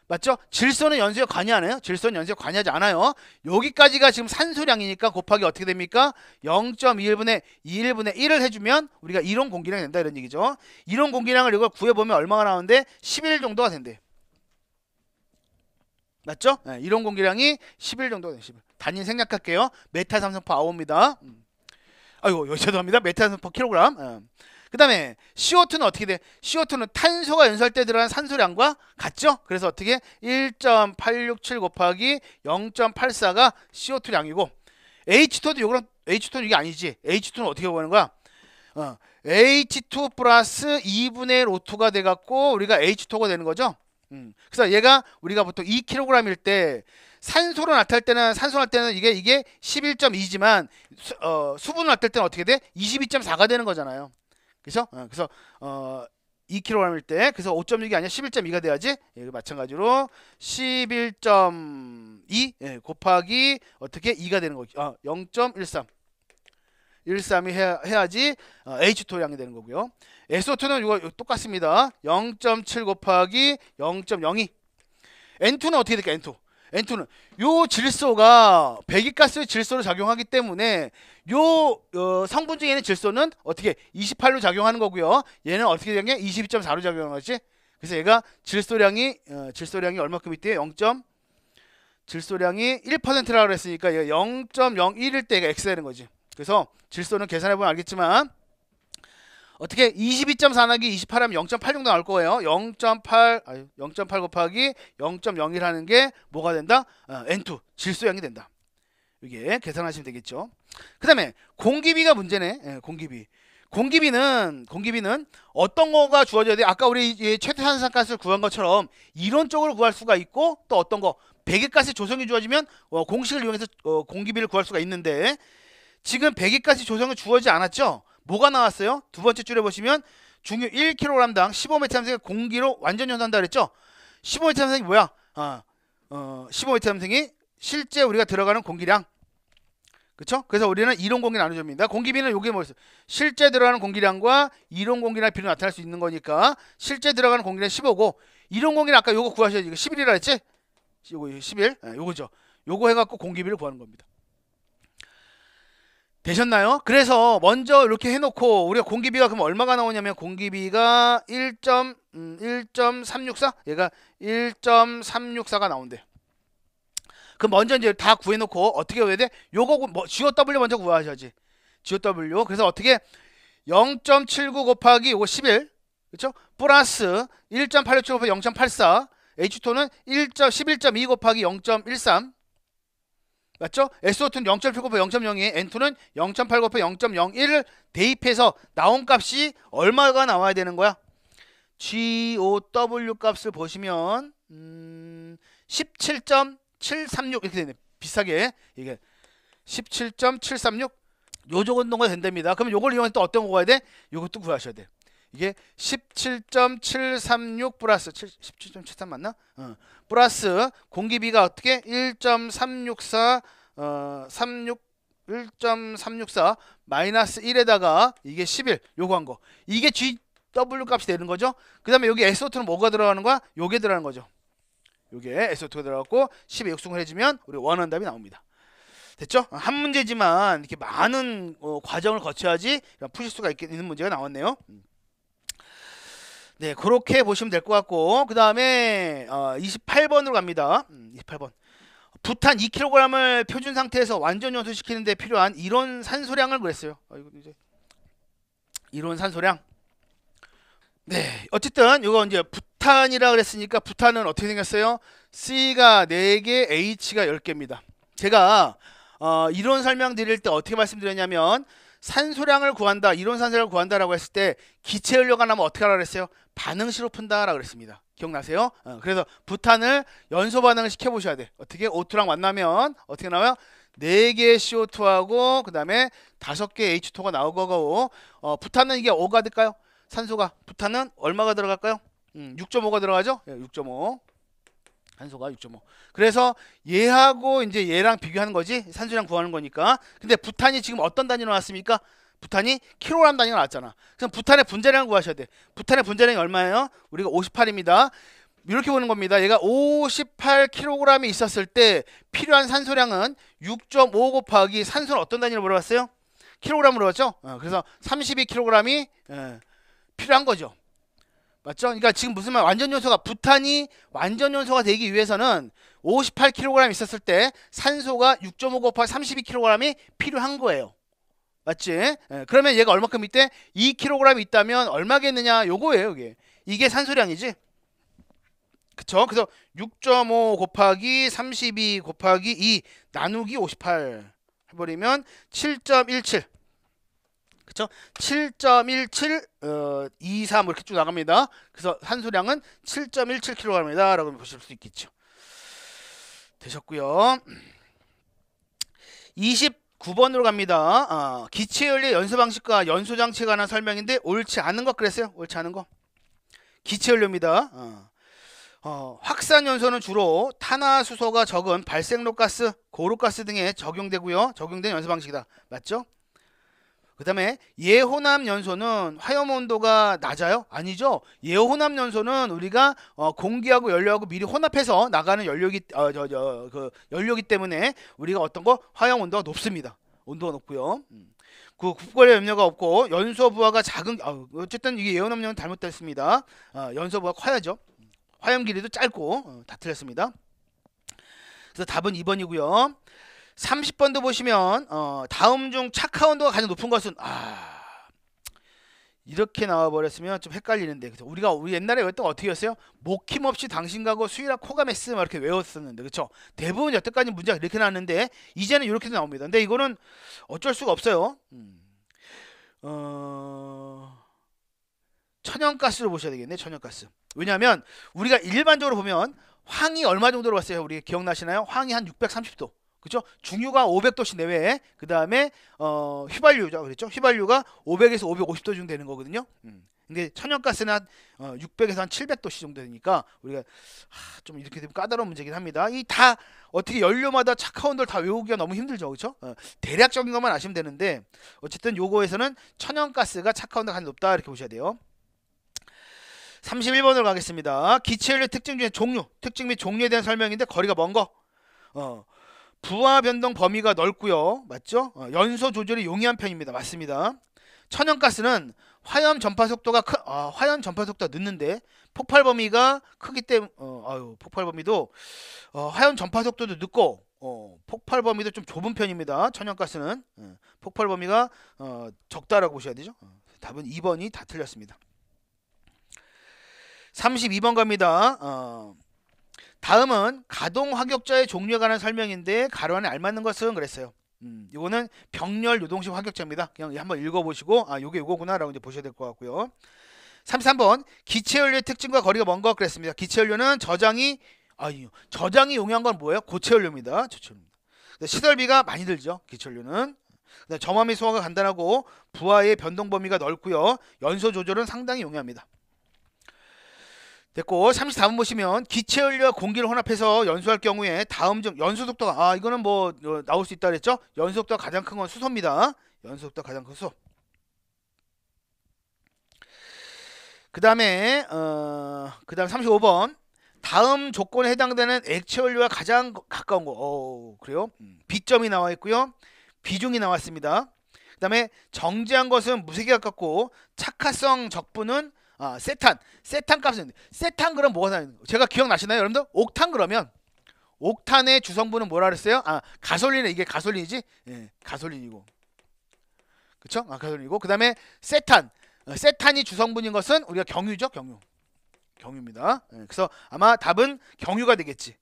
맞죠? 질소는 연소에 관여하나요? 질소는 연소에 관여하지 않아요. 여기까지가 지금 산소량이니까 곱하기 어떻게 됩니까? 0.21분의 2분의 1을 해주면 우리가 이론 공기량이 된다 이런 얘기죠. 이론 공기량을 이걸 구해보면 얼마가 나오는데 11 정도가 된대. 맞죠? 네, 이론 공기량이 11 정도가 돼. 11. 단위 생략할게요. 메탈산소포 아오입니다. 아이고 죄송합니다. 메탈산소포 킬로그램. 그 다음에 CO2는 어떻게 돼? CO2는 탄소가 연소할 때 들어가는 산소량과 같죠? 그래서 어떻게 1.867 곱하기 0.84가 CO2량이고 H2도 요거랑 H2는 이게 아니지. H2는 어떻게 보는 거야? H2 플러스 2분의 O2가 돼갖고 우리가 H2가 되는 거죠. 그래서 얘가 우리가 보통 2kg일 때 산소로 나타날 때는 산소 날 때는 이게 11.2지만 수분으로 나타날 때는 어떻게 돼? 22.4가 되는 거잖아요. 그래서 2kg일 때 그래서 5.6이 아니라 11.2가 돼야지. 예, 마찬가지로 11.2 예, 곱하기 어떻게 2가 되는 거죠. 0.13 13이 해야지 H2량이 되는 거고요. SO2는 이거 똑같습니다. 0.7 곱하기 0.02. N2는 어떻게 될까? N2는 요 질소가 배기가스의 질소로 작용하기 때문에 요 성분 중에 있는 질소는 어떻게 28로 작용하는 거고요. 얘는 어떻게 되는 게 22.4로 작용하는 거지. 그래서 얘가 질소량이 얼마큼 있대요? 질소량이 1%라고 그랬으니까 얘가 0.01일 때 얘가 X 되는 거지. 그래서 질소는 계산해보면 알겠지만 어떻게 22.4 나기 28하면 0.8 정도 나올 거예요. 0.8 곱하기 0.01 하는 게 뭐가 된다? N2 질소량이 된다. 이게 계산하시면 되겠죠. 그 다음에 공기비가 문제네. 예, 공기비는 어떤 거가 주어져야 돼? 아까 우리 최대산소가스를 구한 것처럼 이론적으로 구할 수가 있고 또 어떤 거 배기가스 조성이 주어지면 공식을 이용해서 공기비를 구할 수가 있는데 지금 배기가스 조성이 주어지지 않았죠? 뭐가 나왔어요? 두 번째 줄에 보시면 중유 1kg당 15메탄생이 공기로 완전 연소한다 그랬죠? 15메탄생이 뭐야? 15메탄생이 실제 우리가 들어가는 공기량. 그쵸? 그래서 우리는 이론 공기 나누줍니다. 공기비는 요게 뭐였어요? 실제 들어가는 공기량과 이론 공기량 비로 나타날 수 있는 거니까 실제 들어가는 공기량 15고 이론 공기는 아까 요거 구하셔야지. 이거 11이라 했지? 요거 11. 요거죠. 요거 해갖고 공기비를 구하는 겁니다. 되셨나요? 그래서 먼저 이렇게 해놓고 우리가 공기비가 그럼 얼마가 나오냐면 공기비가 1.364 얘가 1.364가 나온대. 그럼 먼저 이제 다 구해놓고 어떻게 해야 돼? 요거 GOW 먼저 구하셔야지. GOW. 그래서 어떻게 0.79 곱하기 요거 11 그렇죠? 플러스 1.867 곱하기 0.84 H2는 11.2 곱하기 0.13 맞죠? SO2는 0.7 곱하기 0.02 N2는 0.8 곱하기 0.01을 대입해서 나온 값이 얼마가 나와야 되는 거야? GOW 값을 보시면 17.736 이렇게 되네. 비슷하게 이게 17.736 요 정도가 된답니다. 그럼 요걸 이용해서 또 어떤 거 구해야 돼? 요것도 구하셔야 돼. 이게 17.736 플러스 17.73 맞나? 플러스 공기비가 어떻게 1.364 1.364 마이너스 1에다가 이게 11 요거 한 거. 이게 GW 값이 되는 거죠. 그 다음에 여기 SO2는 뭐가 들어가는 거야? 요게 들어가는 거죠. 요게 SO2가 들어갔고 10에 육승을 해주면 우리 원하는 답이 나옵니다. 됐죠? 한 문제지만 이렇게 많은 과정을 거쳐야지 푸실 수가 있는 문제가 나왔네요. 네, 그렇게 보시면 될 것 같고 그 다음에 28번으로 갑니다. 28번. 부탄 2kg을 표준 상태에서 완전 연소시키는 데 필요한 이론 산소량을 그랬어요. 이제 이론 산소량. 네, 어쨌든 이거 이제 부탄이라 그랬으니까 부탄은 어떻게 생겼어요? C가 4개, H가 10개입니다. 제가 이론 설명 드릴 때 어떻게 말씀드렸냐면 산소량을 구한다, 이론 산소량을 구한다라고 했을 때 기체 연료가 나면 어떻게 하라 그랬어요? 반응식으로 푼다라고 그랬습니다. 기억나세요? 그래서 부탄을 연소 반응을 시켜 보셔야 돼. 어떻게 O2랑 만나면 어떻게 나와요? 4개의 CO2하고 그 다음에 5개의 H2가 나올 거고 부탄은 이게 5가 될까요? 산소가 부탄은 얼마가 들어갈까요? 6.5가 들어가죠? 6.5 산소가 6.5. 그래서 얘하고 이제 얘랑 비교하는 거지. 산소량 구하는 거니까. 근데 부탄이 지금 어떤 단위로 나왔습니까? 부탄이 킬로그램 단위가 나왔잖아. 그럼 부탄의 분자량을 구하셔야 돼. 부탄의 분자량이 얼마예요? 우리가 58입니다. 이렇게 보는 겁니다. 얘가 58kg이 있었을 때 필요한 산소량은 6.5 곱하기 산소는 어떤 단위로 물어봤어요? 킬로그램으로 물어봤죠? 그래서 32kg이 필요한 거죠. 맞죠? 그러니까 지금 무슨 말, 완전 요소가, 부탄이 완전 요소가 되기 위해서는 58kg 있었을 때 산소가 6.5 곱하기 32kg이 필요한 거예요. 맞지? 그러면 얘가 얼마큼 있대? 2kg 있다면 얼마겠느냐? 요거예요, 이게 산소량이지. 그쵸? 그래서 6.5 곱하기 32 곱하기 2 나누기 58 해버리면 7.17. 그쵸? 7.17 23 이렇게 쭉 나갑니다. 그래서 산소량은 7.17kg이다 라고 보실 수 있겠죠. 되셨고요. 29번으로 갑니다. 기체연료 연소 방식과 연소 장치에 관한 설명인데 옳지 않은 거 그랬어요. 옳지 않은 거. 기체연료입니다. 확산연소는 주로 탄화수소가 적은 발생로가스, 고루가스 등에 적용되고요. 적용된 연소 방식이다. 맞죠? 그 다음에 예호납연소는 화염온도가 낮아요? 아니죠. 예호납연소는 우리가 공기하고 연료하고 미리 혼합해서 나가는 연료기 연료기 때문에 우리가 어떤 거 화염온도가 높습니다. 온도가 높고요. 그 국거래 염료가 없고 연소 부하가 작은 어쨌든 이게 예호납연은 잘못됐습니다. 연소 부하가 커야죠. 화염 길이도 짧고 다 틀렸습니다. 그래서 답은 2번이고요. 30번도 보시면 다음 중 착화 온도가 가장 높은 것은 이렇게 나와버렸으면 좀 헷갈리는데, 그쵸? 우리 옛날에 외웠던 거 어떻게 했어요? 목힘없이 당신가고 수위라 코가메스 막 이렇게 외웠었는데, 그쵸? 대부분 여태까지 문제가 이렇게 나왔는데 이제는 이렇게 나옵니다. 근데 이거는 어쩔 수가 없어요. 천연가스로 보셔야 되겠네. 천연가스. 왜냐하면 우리가 일반적으로 보면 황이 얼마 정도로 왔어요? 우리 기억나시나요? 황이 한 630도. 그죠? 중유가 500도씨 내외에, 그 다음에 휘발유죠, 그랬죠? 휘발유가 500에서 550도 정도 되는 거거든요. 근데 천연가스는 한 600에서 한 700도씨 정도 되니까 우리가 좀 이렇게 되면 까다로운 문제긴 합니다. 이 다 어떻게 연료마다 착화 온도를 다 외우기가 너무 힘들죠, 그렇죠? 대략적인 것만 아시면 되는데 어쨌든 요거에서는 천연가스가 착화 온도가 가장 높다 이렇게 보셔야 돼요. 31번으로 가겠습니다. 기체연료 특징 중에 특징 및 종류에 대한 설명인데 거리가 먼 거. 부하 변동 범위가 넓고요. 맞죠? 연소 조절이 용이한 편입니다. 맞습니다. 천연가스는 화염 전파 속도가 화염 전파 속도가 늦는데 폭발 범위가 크기 때문에 폭발 범위도 화염 전파 속도도 늦고 폭발 범위도 좀 좁은 편입니다. 천연가스는 폭발 범위가 적다라고 보셔야 되죠. 답은 2번이 다 틀렸습니다. 32번 갑니다. 다음은 가동 화격자의 종류에 관한 설명인데 가로 안에 알맞는 것은 그랬어요. 이거는 병렬 요동식 화격자입니다. 그냥 한번 읽어보시고 요게 요거구나 라고 이제 보셔야 될 것 같고요. 33번 기체연료의 특징과 거리가 먼 것 그랬습니다. 기체연료는 저장이 용이한 건 뭐예요? 고체연료입니다. 시설비가 많이 들죠. 기체연료는. 점화 및 소화가 간단하고 부하의 변동 범위가 넓고요. 연소 조절은 상당히 용이합니다. 됐고 34번 보시면 기체연료와 공기를 혼합해서 연소할 경우에 다음 중 연소 속도가 이거는 뭐 나올 수 있다 그랬죠? 연소 속도가 가장 큰 건 수소입니다. 연소 속도가 가장 큰 수소. 그 다음에 35번 다음 조건에 해당되는 액체연료와 가장 가까운 거. 그래요? B점이 나와 있고요. 비중이 나왔습니다. 그 다음에 정제한 것은 무색에 가깝고 착화성 적분은 세탄 값은 세탄 그럼 뭐가 나요? 제가 기억나시나요, 여러분들? 옥탄 그러면 옥탄의 주성분은 뭐라 그랬어요? 가솔린에 이게 가솔린이지? 예, 가솔린이고. 그쵸? 가솔린이고. 그다음에 세탄이 주성분인 것은 우리가 경유죠, 경유입니다. 예, 그래서 아마 답은 경유가 되겠지.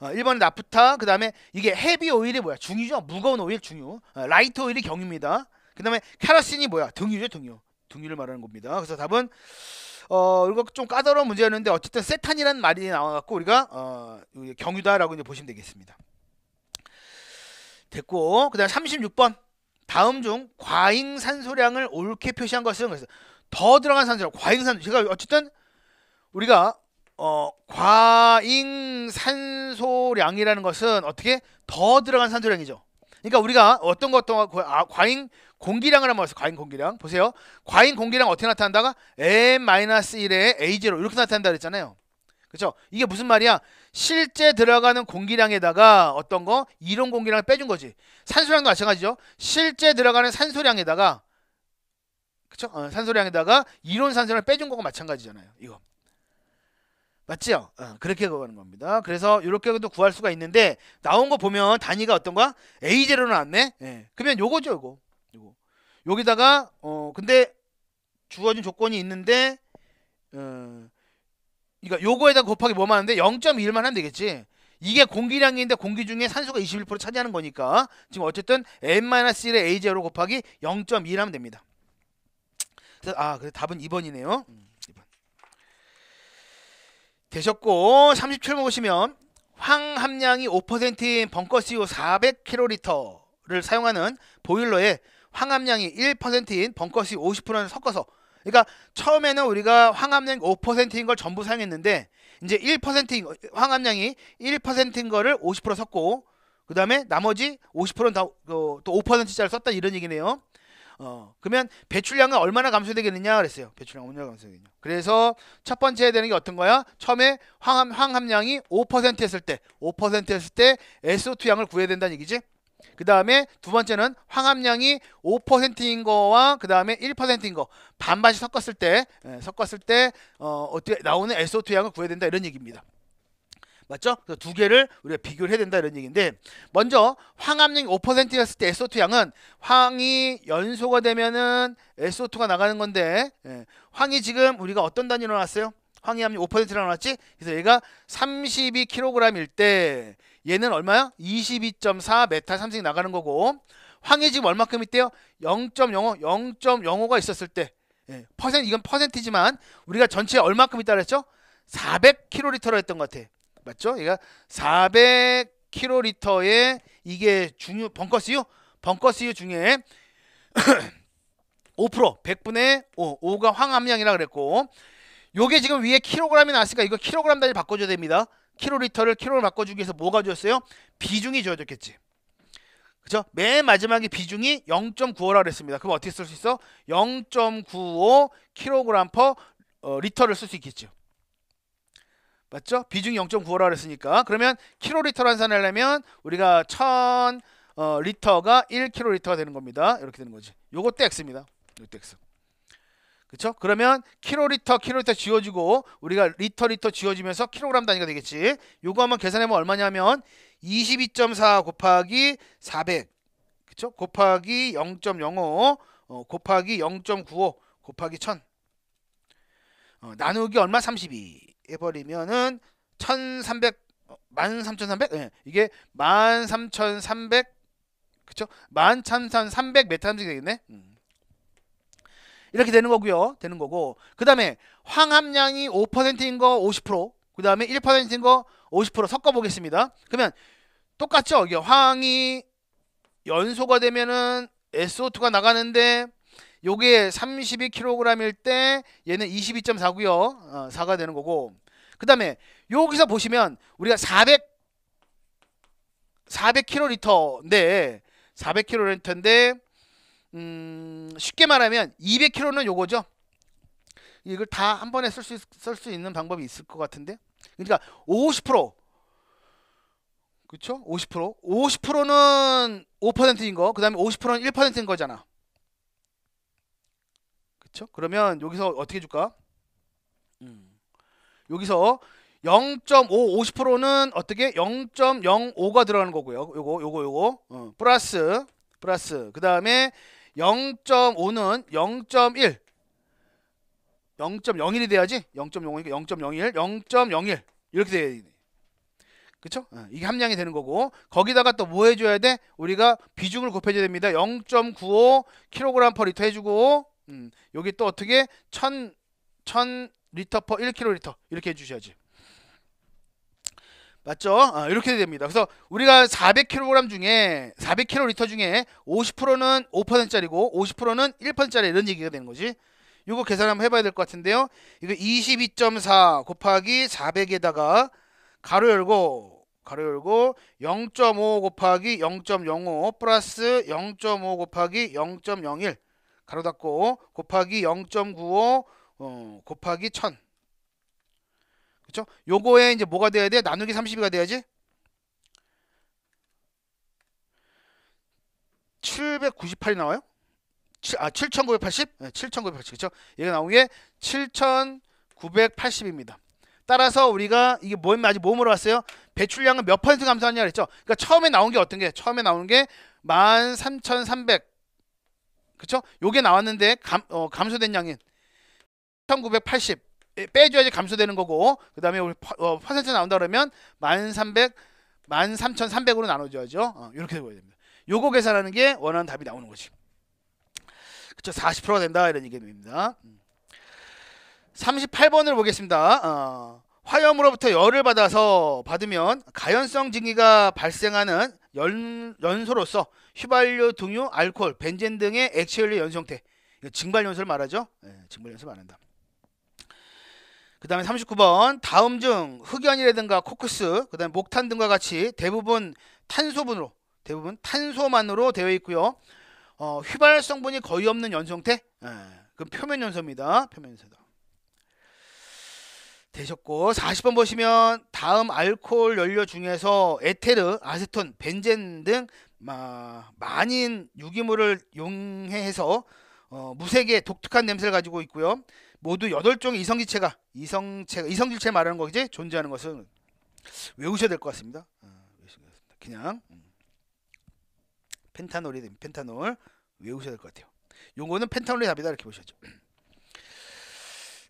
1번은 나프타. 그다음에 이게 헤비 오일이 뭐야? 중유죠. 무거운 오일 중유. 라이트 오일이 경유입니다. 그다음에 캐러신이 뭐야? 등유죠, 등유를 말하는 겁니다. 그래서 답은 이거 좀 까다로운 문제였는데 어쨌든 세탄이라는 말이 나와갖고 우리가 경유다라고 이제 보시면 되겠습니다. 됐고 그다음 36번 다음 중 과잉 산소량을 옳게 표시한 것은 그래서 더 들어간 산소량 과잉 산소 제가 어쨌든 우리가 과잉 산소량이라는 것은 어떻게 더 들어간 산소량이죠. 그러니까 우리가 어떤 과잉 공기량을 한번 봤어요. 과잉 공기량 보세요. 과잉 공기량 어떻게 나타난다가 n-1에 a0 이렇게 나타난다 그랬잖아요. 그쵸? 이게 무슨 말이야? 실제 들어가는 공기량에다가 어떤 거? 이론 공기량을 빼준 거지. 산소량도 마찬가지죠. 실제 들어가는 산소량에다가, 그쵸? 산소량에다가 이론 산소량을 빼준 거가 마찬가지잖아요. 이거. 맞지요? 그렇게 구하는 겁니다. 그래서 이렇게도 구할 수가 있는데, 나온 거 보면 단위가 어떤 거야? A0로 나왔네? 예. 그러면 요거죠, 요거. 요거. 여기다가, 근데 주어진 조건이 있는데, 그러니까 요거에다 곱하기 뭐만 하는데 0.1만 하면 되겠지. 이게 공기량인데 공기 중에 산소가 21% 차지하는 거니까 지금 어쨌든 n-1의 A0 곱하기 0.1 하면 됩니다. 그래서 그래 답은 2번이네요. 2번. 되셨고 37번 보시면 황 함량이 5%인 벙커CU 400kL를 사용하는 보일러에 황 함량이 1%인 벙커CU 50%를 섞어서, 그러니까 처음에는 우리가 황함량 5%인 걸 전부 사용했는데 이제 1%인 황함량이 1%인 거를 50% 섞고 그 다음에 나머지 50%는 또 5%짜리 썼다 이런 얘기네요. 그러면 배출량은 얼마나 감소되겠느냐 그랬어요. 배출량 얼마나 감소되겠냐. 그래서 첫 번째 해야 되는 게 어떤 거야? 처음에 황함량이 5% 했을 때 SO2 양을 구해야 된다는 얘기지. 그 다음에 두 번째는 황함량이 5%인 거와 그 다음에 1%인 거 반반씩 섞었을 때 어떻게 나오는 SO2 양을 구해야 된다 이런 얘기입니다. 맞죠? 그래서 두 개를 우리가 비교를 해야 된다 이런 얘기인데, 먼저 황함량이 5%였을 때 SO2 양은 황이 연소가 되면은 SO2가 나가는 건데, 황이 지금 우리가 어떤 단위로 나왔어요? 황의 함량 5%로 나왔지? 그래서 얘가 32kg일 때 얘는 얼마야? 22.4 메타 3씩 나가는 거고, 황이 지금 얼마큼 있대요? 0.05가 있었을 때, 이건 퍼센트지만 우리가 전체에 얼마큼 있다 그랬죠? 400kl로 했던 것 같아. 맞죠? 얘가 400kl에 이게 벙커CU 중에 5% 100분의 5가 황함량이라 그랬고, 요게 지금 위에 킬로그램이 나왔으니까 이거 킬로그램 단위 바꿔줘야 됩니다. 킬로리터를 킬로로 바꿔주기 위해서 뭐가 주었어요? 비중이 주어졌겠지. 그쵸? 맨 마지막에 비중이 0.95라 그랬습니다. 그럼 어떻게 쓸 수 있어? 0.95 킬로그램 퍼 리터를 쓸 수 있겠죠. 맞죠? 비중이 0.95라 그랬으니까. 그러면 킬로리터로 환산하려면 우리가 1000 리터가 1킬로리터가 되는 겁니다. 이렇게 되는 거지. 요것도 X입니다. 요것도 X. 그쵸? 그러면 킬로리터 지워지고 우리가 리터 지워지면서 킬로그램 단위가 되겠지. 요거 한번 계산해보면 얼마냐면 22.4 곱하기 400, 그쵸? 곱하기 0.05 곱하기 0.95 곱하기 1000 나누기 얼마? 32 해버리면은 1300 13,300? 네. 이게 13,300, 그쵸? 13,300 메타함수 되겠네. 이렇게 되는 거고요. 되는 거고. 그 다음에 황함량이 5%인 거 50%, 그 다음에 1%인 거 50% 섞어 보겠습니다. 그러면 똑같죠? 이게 황이 연소가 되면은 SO2가 나가는데 요게 32kg일 때 얘는 22.4고요. 4가 되는 거고. 그 다음에 여기서 보시면 우리가 400kl인데 400kl인데 쉽게 말하면 200kg는 요거죠. 이걸 다 한 번에 쓸 수 있는 방법이 있을 것 같은데. 그러니까 50%, 그렇죠? 50%는 5%인 거, 그 다음에 50%는 1%인 거잖아. 그렇죠? 그러면 여기서 어떻게 줄까? 여기서 0.5, 50%는 어떻게? 0.05가 들어가는 거고요. 요거 플러스 그 다음에 0.5는 0.1 0.01이 돼야지. 0.05니까 0.01 0.01 이렇게 돼야 돼. 그쵸? 이게 함량이 되는 거고, 거기다가 또 뭐 해줘야 돼? 우리가 비중을 곱해줘야 됩니다. 0.95 kg per 리터 해주고, 여기 또 어떻게 1000 리터 per 1kl 이렇게 해주셔야지. 맞죠? 이렇게 됩니다. 그래서 우리가 400kg 중에 400kl 중에 50%는 5%짜리고 50%는 1%짜리 이런 얘기가 되는 거지. 이거 계산 한번 해봐야 될 것 같은데요. 이거 22.4 곱하기 400에다가 가로 열고 0.5 곱하기 0.05 플러스 0.5 곱하기 0.01 가로 닫고 곱하기 0.95 곱하기 1000, 그쵸? 요거에 이제 뭐가 돼야 돼? 나누기 32가 돼야지. 798이 나와요? 7980? 네, 7980. 그쵸? 얘가 나온 게 7980입니다. 따라서 우리가 이게 뭐였나 아직 뭐 물어봤어요? 배출량은 몇 퍼센트 감소하냐 그랬죠? 그러니까 처음에 나온 게 어떤 게? 처음에 나오는 게 13,300. 그쵸? 요게 나왔는데 감소된 양인 1980 빼줘야지 감소되는 거고, 그 다음에 우리 퍼센트 나온다 그러면 13,300으로 나눠줘야죠. 이렇게 되어야 됩니다. 요거 계산하는 게 원하는 답이 나오는 거지. 그쵸? 40%가 된다 이런 얘기입니다. 38번을 보겠습니다. 화염으로부터 열을 받으면 가연성 증기가 발생하는 연소로서 휘발유, 등유, 알코올, 벤젠 등의 액체연료 연소 형태. 증발연소를 말하죠. 증발연소를 말한다. 그 다음에 39번 다음 중 흑연이라든가 코크스, 그 다음에 목탄 등과 같이 대부분 탄소만으로 되어 있고요. 휘발 성분이 거의 없는 연소 형태. 그럼 표면 연소입니다. 표면 연소다. 되셨고 40번 보시면 다음 알코올 연료 중에서 에테르, 아세톤, 벤젠 등 많은 유기물을 용해해서 무색의 독특한 냄새를 가지고 있고요. 모두 8종의 이성질체 말하는 거지 존재하는 것은 외우셔야 될 것 같습니다. 그냥 펜타놀이 됩니다. 펜타놀 외우셔야 될 것 같아요. 요거는 펜타놀의 답이다 이렇게 보셔야죠.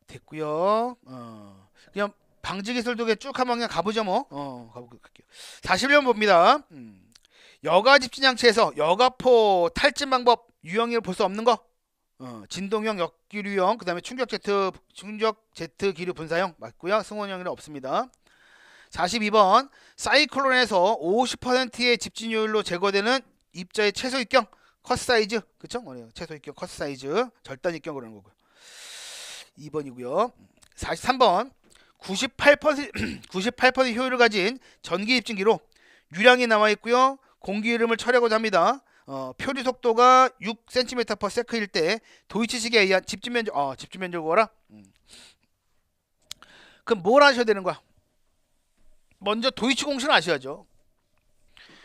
됐고요. 그냥 방지기술도 쭉 한번 그냥 가보죠 뭐. 가볼게요. 41번 봅니다. 여가 집진장치에서 여가포 탈진 방법 유형을 볼 수 없는 거. 진동형 역기류형, 그 다음에 충격 제트 기류 분사형 맞고요. 승원형은 없습니다. 42번 사이클론에서 50%의 집진율로 제거되는 입자의 최소 입경 컷 사이즈, 그쵸? 최소 입경 컷 사이즈 절단 입경 그러는 거고요. 2번이고요. 43번 98% 효율을 가진 전기 입진기로 유량이 나와 있고요. 공기 흐름을 처리하고자 합니다. 표리 속도가 6cm/s일 때 도이치식에 의한 집진 면적 구하라. 그럼 뭘 하셔야 되는 거야? 먼저 도이치 공식을 아셔야죠.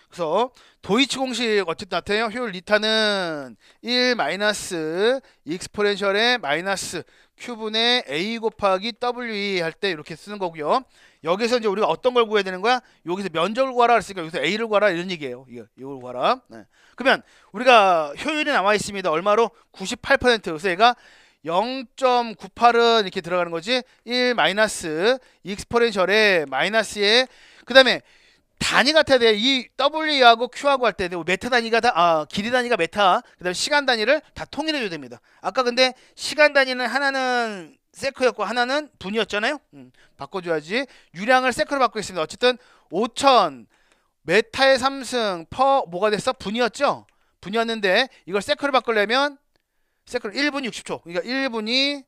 그래서 도이치 공식 어쨌든 나타나요. 효율 리타는 1 마이너스 익스포넨셜의 마이너스 Q분의 A 곱하기 WE 할 때 이렇게 쓰는 거고요. 여기서 이제 우리가 어떤 걸 구해야 되는 거야? 여기서 면적을 구하라 그랬으니까 여기서 A를 구하라 이런 얘기예요. 이걸 구하라. 네. 그러면 우리가 효율이 나와 있습니다. 얼마로? 98%. 그래서 얘가 0.98은 이렇게 들어가는 거지. 1 마이너스 익스포넨셜의 마이너스에 그 다음에 단위 같아야 돼. 이 W하고 Q하고 할 때 메타 단위가 길이 단위가 메타, 그 다음에 시간 단위를 다 통일해 줘야 됩니다. 아까 근데 시간 단위는 하나는 세크였고 하나는 분이었잖아요. 바꿔줘야지. 유량을 세크로 바꾸겠습니다. 어쨌든 5000 메타의 3승 퍼 뭐가 됐어? 분이었죠. 분이었는데 이걸 세크로 바꾸려면 세크로 1분이 60초. 그러니까 1분이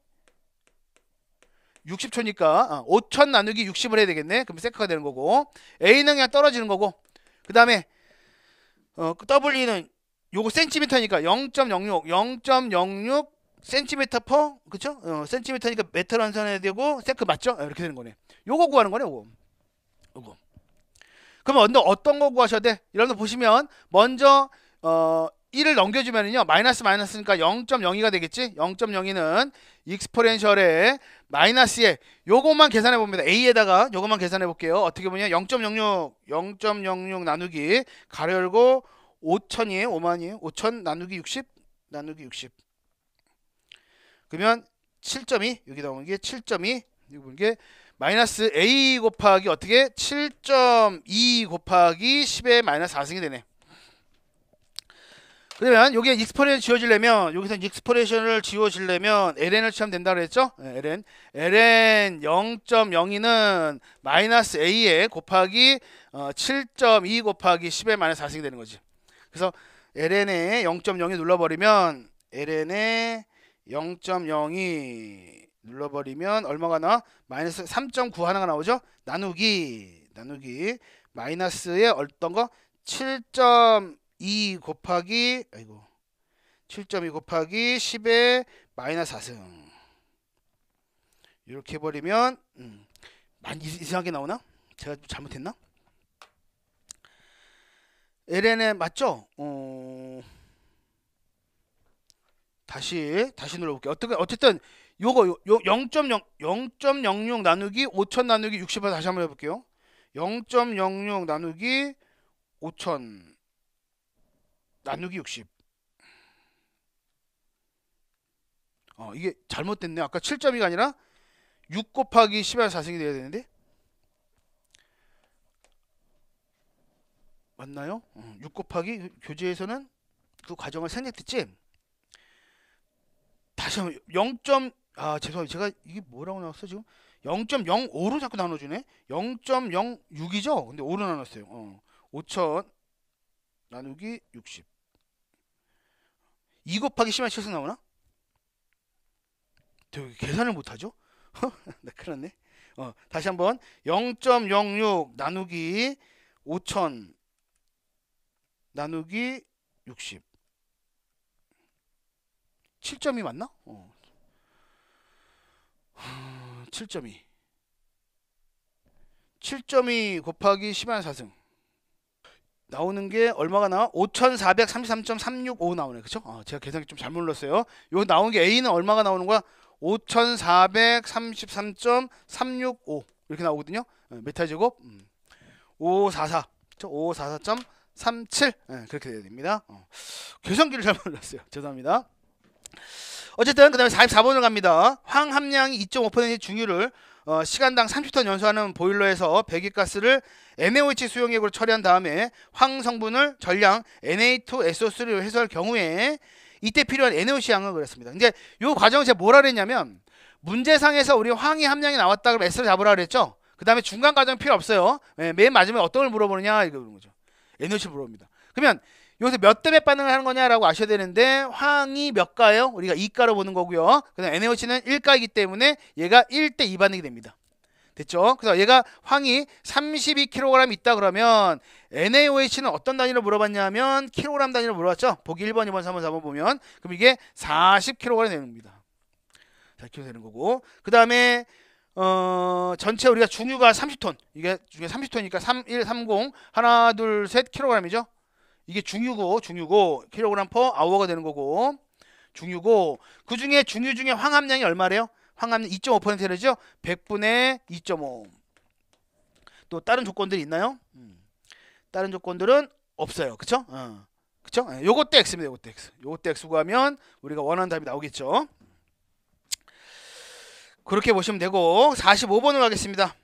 60초니까 5000 나누기 60을 해야 되겠네. 그럼 세크가 되는 거고 A는 그냥 떨어지는 거고 그 다음에 W는 요거 센티미터니까 0.06 센티미터 퍼 그쵸? 센티미터니까 메타로 환산해야 되고 세크 맞죠? 이렇게 되는 거네. 요거 구하는 거네. 요거. 그러면 어떤 거 구하셔야 돼? 여러분들 보시면 먼저 1을 넘겨주면은요 마이너스니까 0.02가 되겠지. 0.02는 익스포넨셜의 마이너스에 요것만 계산해 봅니다. A에다가 요것만 계산해 볼게요. 어떻게 보면 0.06 나누기 가로 열고 5000이에요. 5만이에요. 5000 나누기 60 그러면 7.2 여기 나오는 게 7.2 이게 마이너스 A 곱하기 어떻게 7.2 곱하기 10의 마이너스 4승이 되네. 그러면 여기에 익스포넨을 지워지려면 여기서 익스포넨을 지워지려면 ln을 취하면 된다 그랬죠? ln 0.02는 마이너스 a에 곱하기 7.2 곱하기 10의 마이너스 4승이 되는 거지. 그래서 ln에 0.02 눌러버리면 ln에 0.02 눌러버리면 얼마가 나와? 마이너스 3.9 하나가 나오죠? 나누기 마이너스에 어떤 거? 7.2 곱하기 10의 마이너스 4승 이렇게 해버리면 많이 이상하게 나오나? 제가 좀 잘못했나? LN에 맞죠? 다시 눌러볼게요. 어쨌든 요거 0.06 나누기 5000 나누기 60을 다시 한번 해볼게요. 0.06 나누기 5000 나누기 60. 이게 잘못됐네. 아까 7.2가 아니라 6 곱하기 10의 4승이 돼야 되는데 맞나요? 6 곱하기 교재에서는 그 과정을 생략했지. 다시 한번 0. 죄송합니다. 제가 이게 뭐라고 나왔어 지금? 0.05로 자꾸 나눠주네. 0.06이죠? 근데 5로 나눴어요. 5000 나누기 60. 2 곱하기 10의 7승 나오나? 되게 계산을 못하죠? 네, 큰일 났네. 다시 한번 0.06 나누기 5000 나누기 60. 7.2 맞나? 7.2 7.2 곱하기 10의 4승 나오는 게 얼마가 나와? 5433.365 나오네. 그쵸? 제가 계산기 좀 잘못 눌렀어요. 요 나온 게 A는 얼마가 나오는 거야? 5433.365 이렇게 나오거든요. 메타 제곱 544 544.37 그렇게 돼야 됩니다. 계산기를 잘못 눌렀어요. 죄송합니다. 어쨌든 그 다음에 44번을 갑니다. 황함량이 2.5% 중유를 시간당 30톤 연소하는 보일러에서 배기가스를 NaOH 수용액으로 처리한 다음에 황 성분을 전량 Na2SO3로 해소할 경우에 이때 필요한 NaOH 양을 그랬습니다. 근데 이 과정을 제가 뭐라 그랬냐면 문제상에서 우리 황의 함량이 나왔다 그러면 S를 잡으라 그랬죠. 그 다음에 중간 과정 필요 없어요. 맨 마지막에 어떤 걸 물어보느냐 이거 그런 거죠. NaOH를 물어봅니다. 그러면 여기서 몇 대 몇 반응을 하는 거냐라고 아셔야 되는데 황이 몇 가예요? 우리가 2가로 보는 거고요. 그다음 NaOH는 1가이기 때문에 얘가 1대 2 반응이 됩니다. 됐죠? 그래서 얘가 황이 32kg 있다 그러면 NaOH는 어떤 단위로 물어봤냐면 kg 단위로 물어봤죠? 보기 1번, 2번, 3번, 4번 보면 그럼 이게 40kg 되는 겁니다. 40kg 되는 거고 그 다음에 전체 우리가 중유가 30톤 이게 중에 30톤이니까 31, 30 하나, 둘, 셋 kg이죠? 이게 중유고 킬로그램 퍼 아워가 되는 거고 중유고 그 중에 중유 중에 황함량이 얼마래요? 황함량 2.5%죠? 100분의 2.5. 또 다른 조건들이 있나요? 다른 조건들은 없어요. 그쵸? 그쵸? 요것도 X입니다. 요것도 X 구하면 우리가 원하는 답이 나오겠죠. 그렇게 보시면 되고 45번을 가겠습니다.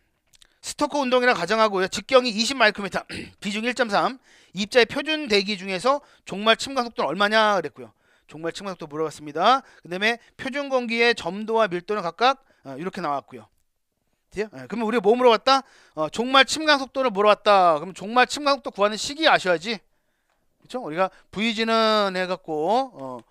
스토크 운동이라 가정하고요. 직경이 20마이크로미터, 비중 1.3. 입자의 표준 대기 중에서 종말 침강 속도는 얼마냐 그랬고요. 종말 침강 속도 물어봤습니다. 그 다음에 표준 공기의 점도와 밀도는 각각 이렇게 나왔고요. 그러면 우리가 뭐 물어봤다? 종말 침강 속도를 물어봤다. 그럼 종말 침강 속도 구하는 시기 아셔야지. 그렇죠? 우리가 VG는 해갖고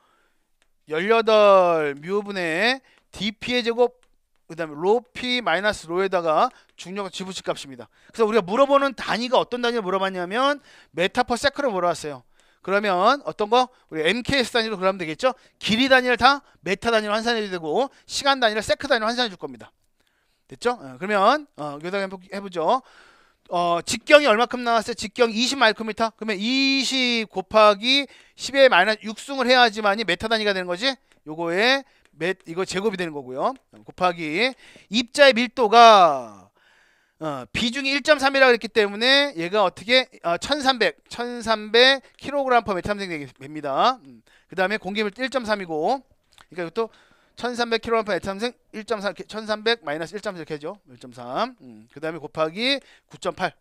18뮤분의 dp의 제곱 그 다음에 로피 마이너스 로에다가 중력 지부식 값입니다. 그래서 우리가 물어보는 단위가 어떤 단위를 물어봤냐면 메타 퍼 세크를 물어봤어요. 그러면 어떤 거? 우리 MKS 단위로 그러면 되겠죠? 길이 단위를 다 메타 단위로 환산해야 되고 시간 단위를 세크 단위로 환산해 줄 겁니다. 됐죠? 그러면 여기다가 해보죠. 직경이 얼마큼 나왔어요? 직경 20 마이크로미터. 그러면 20 곱하기 10의 마이너스 6승을 해야지만이 메타 단위가 되는 거지. 요거에 이거 제곱이 되는 거고요. 곱하기 입자의 밀도가 비중이 1.3이라고 했기 때문에 얘가 어떻게 1300 kg per 메타함생 됩니다. 그 다음에 공기밀도 1.3이고 그러니까 이것도 1300 kg per 메타함생 1.3 1300 마이너스 1.3 이렇게 하죠. 1.3 그 다음에 곱하기 9.8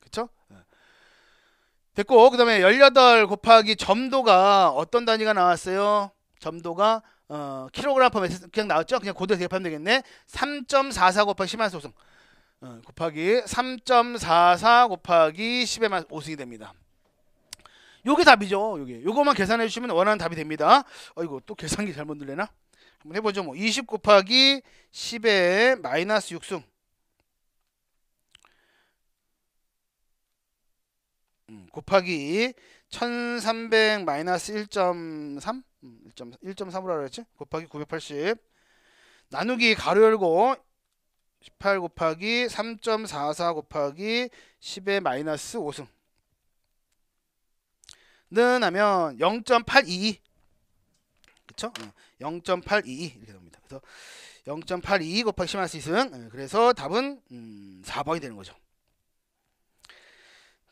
그쵸? 됐고 그 다음에 18 곱하기 점도가 어떤 단위가 나왔어요? 점도가 킬로그램 퍼 메타 그냥 나왔죠? 그냥 그대로 대입하면 되겠네. 3.44 곱하기 10의 5승 곱하기 3.44 곱하기 10의 5승이 됩니다. 요게 답이죠. 요거만 계산해 주시면 원하는 답이 됩니다. 이거 또 계산기 잘못 늘려나? 한번 해보죠. 뭐 20 곱하기 10의 마이너스 6승 곱하기 1300 마이너스 1.3 1.3으로 그랬지? 곱하기 980 나누기 가로 열고 18 곱하기 3.44 곱하기 10의 마이너스 5승 는 하면 0.822 그쵸? 0.822 이렇게 됩니다. 그래서 0.822 곱하기 10 마이너스 2승 그래서 답은 4번이 되는 거죠.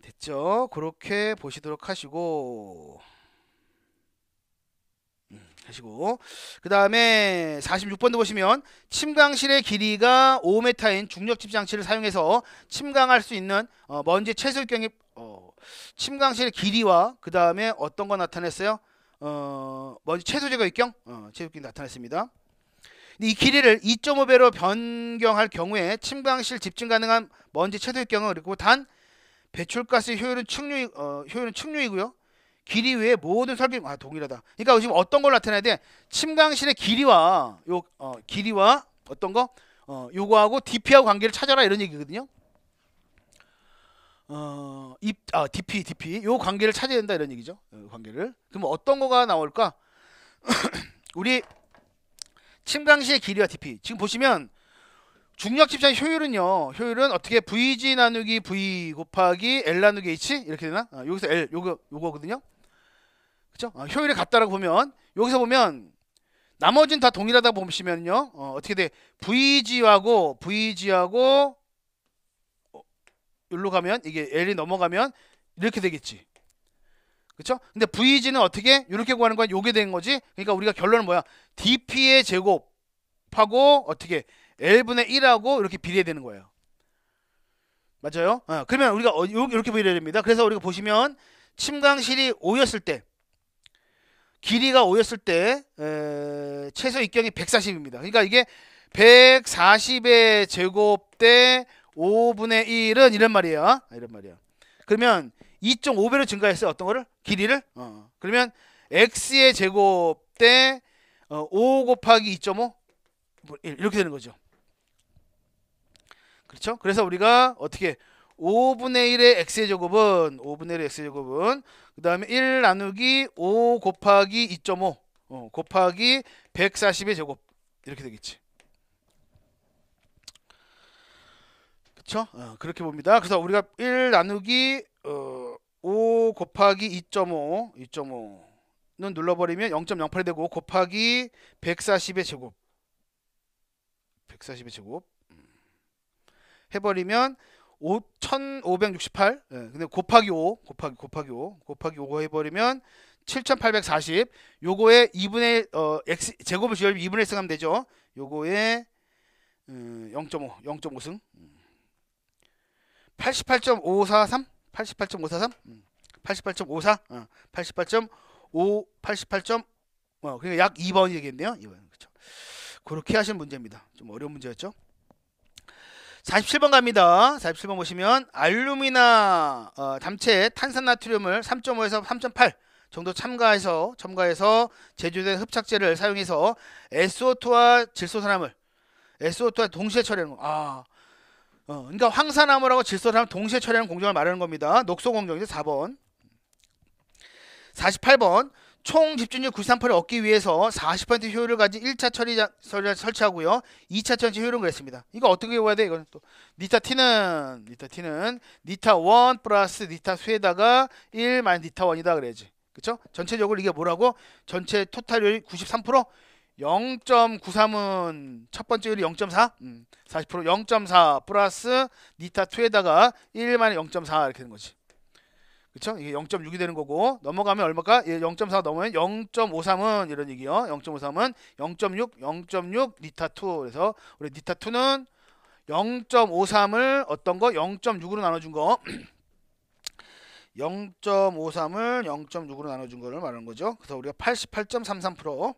됐죠? 그렇게 보시도록 하시고 그 다음에 46번도 보시면 침강실의 길이가 5m인 중력집 장치를 사용해서 침강할 수 있는 먼지 최소입경이 침강실의 길이와 그 다음에 어떤 거 나타냈어요? 먼지 최소 제거 입경 최소입경이 나타냈습니다. 이 길이를 2.5배로 변경할 경우에 침강실 집중 가능한 먼지 최소 입경은 그리고 단 배출가스 효율은 측류이고요. 길이 외에 모든 설비 동일하다. 그러니까 지금 어떤 걸 나타내야 돼? 침강실의 길이와 길이와 어떤 거? 요거하고 DP하고 관계를 찾아라 이런 얘기거든요. DP 요 관계를 찾아야 된다 이런 얘기죠. 관계를. 그럼 어떤 거가 나올까? 우리 침강실의 길이와 DP. 지금 보시면 중력 집착 효율은 어떻게 VG 나누기 V 곱하기 L 나누기 H 이렇게 되나? 여기서 L 요거거든요. 그쵸? 효율이 같다라고 보면 여기서 보면 나머지는 다 동일하다고 보시면요. 어떻게 돼? VG하고 여기로 가면 이게 L이 넘어가면 이렇게 되겠지. 그쵸? 근데 VG는 어떻게? 이렇게 구하는 건 요게 되는 거지. 그러니까 우리가 결론은 뭐야? DP의 제곱하고 어떻게? L분의 1하고 이렇게 비례되는 거예요. 맞아요? 그러면 우리가 이렇게 비례됩니다. 그래서 우리가 보시면 침강실이 5였을 때 길이가 5였을 때 최소 입경이 140입니다. 그러니까 이게 140의 제곱 대 5분의 1은 이런 말이야. 그러면 2.5배로 증가했어요. 어떤 거를? 길이를? 그러면 x의 제곱 대 5 곱하기 2.5 이렇게 되는 거죠. 그렇죠? 그래서 우리가 어떻게 5분의 1의 x의 제곱은 그 다음에 1 나누기 5 곱하기 2.5 곱하기 140의 제곱 이렇게 되겠지. 그렇죠? 그렇게 봅니다. 그래서 우리가 1 나누기 5 곱하기 2.5는 눌러버리면 0.08이 되고 곱하기 140의 제곱 해버리면 1568 근데 곱하기 5 해버리면 7840 요거에 2분의 x 제곱을 지어면 2분의 x 하면 되죠. 요거에 0.5승 88.543 그러니까 약 2번이 되겠네요. 2번. 그렇죠. 그렇게 하시는 문제입니다. 좀 어려운 문제였죠. 47번 갑니다. 47번 보시면 알루미나 담채 탄산나트륨을 3.5에서 3.8 정도 첨가해서 제조된 흡착제를 사용해서 SO2와 질소산화물 SO2와 동시에 처리하는 거. 그러니까 황산화물하고 질소산화물 동시에 처리하는 공정을 말하는 겁니다. 녹소 공정이죠. 4번. 48번 총 집중률 93%를 얻기 위해서 40% 효율을 가진 1차 처리를 설치하고요. 2차 처리 효율은 그랬습니다. 이거 어떻게 외워야 돼? 이거는 또 니타-T는 니타1 플러스 니타2에다가 1 마이너스 니타1이다 그래야지. 그쵸? 전체적으로 이게 뭐라고? 전체 토탈률이 93%? 0.93은 첫 번째 율이 0.4? 40% 0.4 플러스 니타2에다가 1 마이너스 0.4 이렇게 되는 거지. 그쵸? 이게 0.6이 되는 거고 넘어가면 얼마까? 0.4 넘으면 0.53은 이런 얘기요. 0.53은 0.6 니타2 그래서 우리 니타2는 0.53을 어떤 거? 0.6으로 나눠준 거 0.53을 0.6으로 나눠준 거를 말하는 거죠. 그래서 우리가 88.33%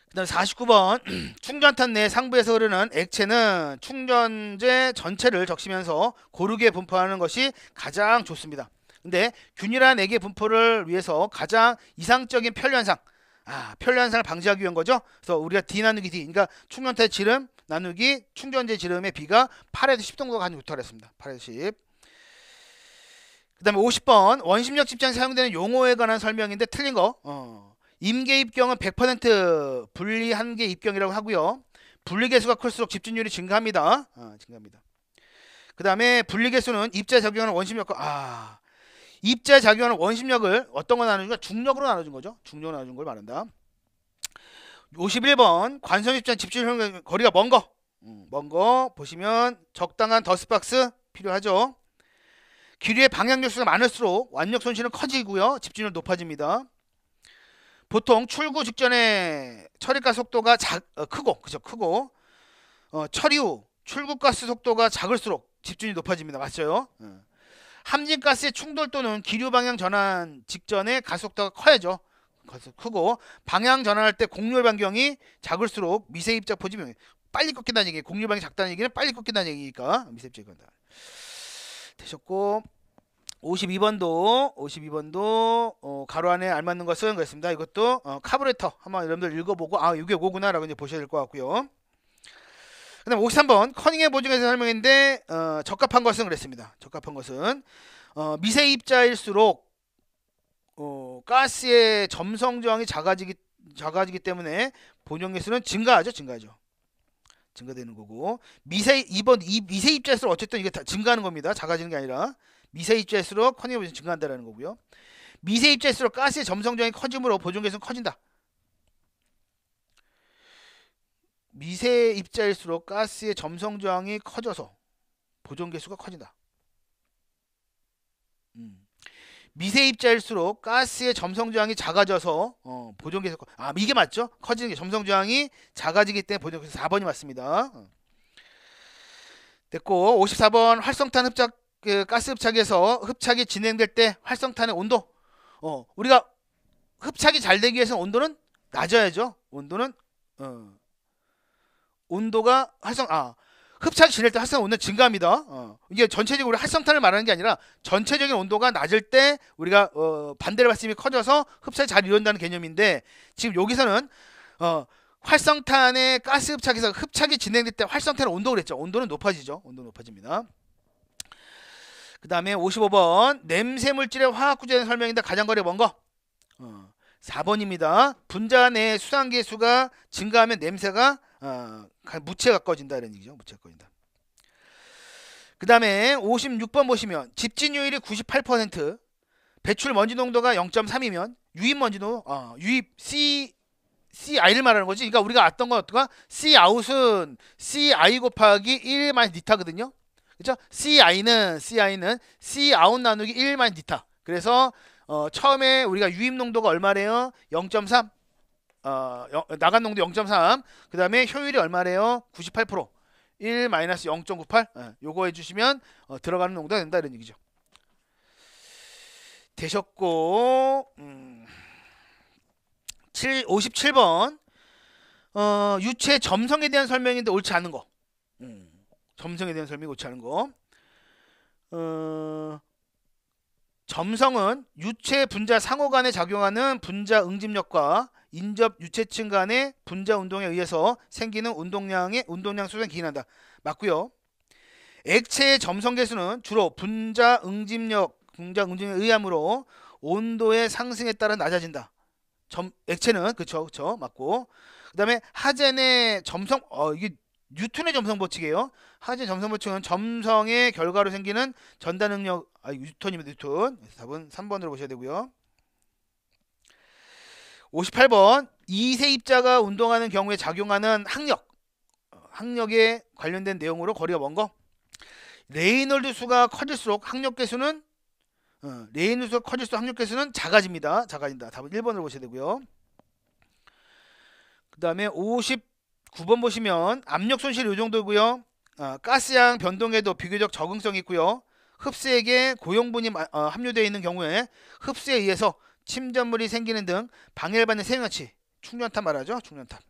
그 다음 49번 충전탄 내 상부에서 흐르는 액체는 충전재 전체를 적시면서 고르게 분포하는 것이 가장 좋습니다. 근데 균일한 액의 분포를 위해서 가장 이상적인 편류현상을 방지하기 위한 거죠. 그래서 우리가 D 나누기 D 그러니까 충전탄 지름 나누기 충전재 지름의 비가 8에서 10 정도가 가장 좋다고 했습니다. 8에서 10. 그 다음에 50번 원심력 집장에 사용되는 용어에 관한 설명인데 틀린 거 임계 입경은 100% 분리 한계 입경이라고 하고요. 분리계수가 클수록 집진율이 증가합니다. 증가합니다. 그 다음에 분리계수는 입자에 작용하는 원심력과 입자에 작용하는 원심력을 어떤 거 나눠준가? 중력으로 나눠준 거죠. 중력으로 나눠준 걸 말한다. 51번 관성입자 집진율 거리가 먼 거 보시면 적당한 더스박스 필요하죠. 기류의 방향력수가 많을수록 완력 손실은 커지고요. 집진율 높아집니다. 보통 출구 직전에 처리가스 속도가 크고 처리 후 출구가스 속도가 작을수록 집진율이 높아집니다. 맞죠? 함진가스의 충돌 또는 기류 방향 전환 직전에 가스 속도가 커야죠. 크고 방향 전환할 때 곡률 반경이 작을수록 미세 입자 포집이 빨리 꺾인다는 얘기예요. 곡률 방향이 작다는 얘기는 빨리 꺾인다는 얘기니까 미세 입자가 되셨고 52번도 가로 안에 알맞는 것은 그랬습니다. 이것도 카부레터 한번 여러분들 읽어보고 이게 요거구나 라고 이제 보셔야 될 것 같고요. 그 다음 53번 커닝의 보증에서 설명인데 적합한 것은 그랬습니다. 적합한 것은 미세 입자일수록 가스의 점성 저항이 작아지기 때문에 보존 개수는 증가하죠. 증가되는 거고 미세 입자일수록 어쨌든 이게 다 증가하는 겁니다. 작아지는 게 아니라 미세 입자일수록 커닝의 보증이 증가한다는 거고요. 미세 입자일수록 가스의 점성 저항이 커지므로 보존 개수는 커진다. 미세 입자일수록 가스의 점성 저항이 커져서 보존 개수가 커진다. 미세 입자일수록 가스의 점성 저항이 작아져서 보존 개수가 이게 맞죠? 커지는 게 점성 저항이 작아지기 때문에 보존 개수 4번이 맞습니다. 됐고 54번 활성탄 흡착 가스 흡착에서 흡착이 진행될 때 활성탄의 온도 우리가 흡착이 잘 되기 위해서는 온도는 낮아야죠. 온도가 흡착이 진행될 때 활성탄 온도는 증가합니다. 이게 전체적으로 활성탄을 말하는 게 아니라 전체적인 온도가 낮을 때 우리가 반대의 발생이 커져서 흡착이 잘 이룬다는 개념인데 지금 여기서는 활성탄의 가스 흡착에서 흡착이 진행될 때 활성탄의 온도를 했죠. 온도는 높아지죠. 온도는 높아집니다. 그 다음에 55번 냄새 물질의 화학 구조에 설명인데 가장 거리가 먼 거 4번입니다. 분자 내 수산기의 수가 증가하면 냄새가 무채 가까워진다 이런 얘기죠. 무채 가까워진다. 그 다음에 56번 보시면 집진율이 98% 배출 먼지 농도가 0.3이면 유입 먼지도 유입 CI를 말하는 거지. 그러니까 우리가 알던 건 어떤가? Cout은 CI 곱하기 1-니타거든요. 그렇죠? CI는 Cout 나누기 1-니타. 그래서 처음에 우리가 유입 농도가 얼마래요? 0.3. 나간 농도 0.3. 그 다음에 효율이 얼마래요? 98%. 1-0.98. 요거 해주시면 들어가는 농도가 된다 이런 얘기죠. 되셨고 57번 유체 점성에 대한 설명인데 옳지 않은 거. 점성에 대한 설명이 옳지 않은 거. 점성은 유체 분자 상호 간에 작용하는 분자 응집력과 인접 유체층 간의 분자 운동에 의해서 생기는 운동량 수준에 기인한다. 맞고요. 액체의 점성 계수는 주로 분자 응집력에 의하므로 온도의 상승에 따라 낮아진다. 액체는 그쵸 맞고. 그다음에 하젠의 점성 이게 뉴턴의 점성 법칙이에요. 하젠 점성 법칙은 점성의 결과로 생기는 전달 능력 뉴턴입니다. 뉴턴. 답은 3번으로 보셔야 되고요. 58번 이세 입자가 운동하는 경우에 작용하는 항력에 관련된 내용으로 거리가 먼 거. 레이놀드 수가 커질수록 항력 계수는 작아진다. 답은 1번으로 보셔야 되고요. 그 다음에 59번 보시면 압력 손실 이 정도고요. 가스양 변동에도 비교적 적응성이 있고요. 흡수액에 고용분이 함유되어 있는 경우에 흡수에 의해서 침전물이 생기는 등 방해를 받는 세균같이 충전탑 말하죠. 충전탑.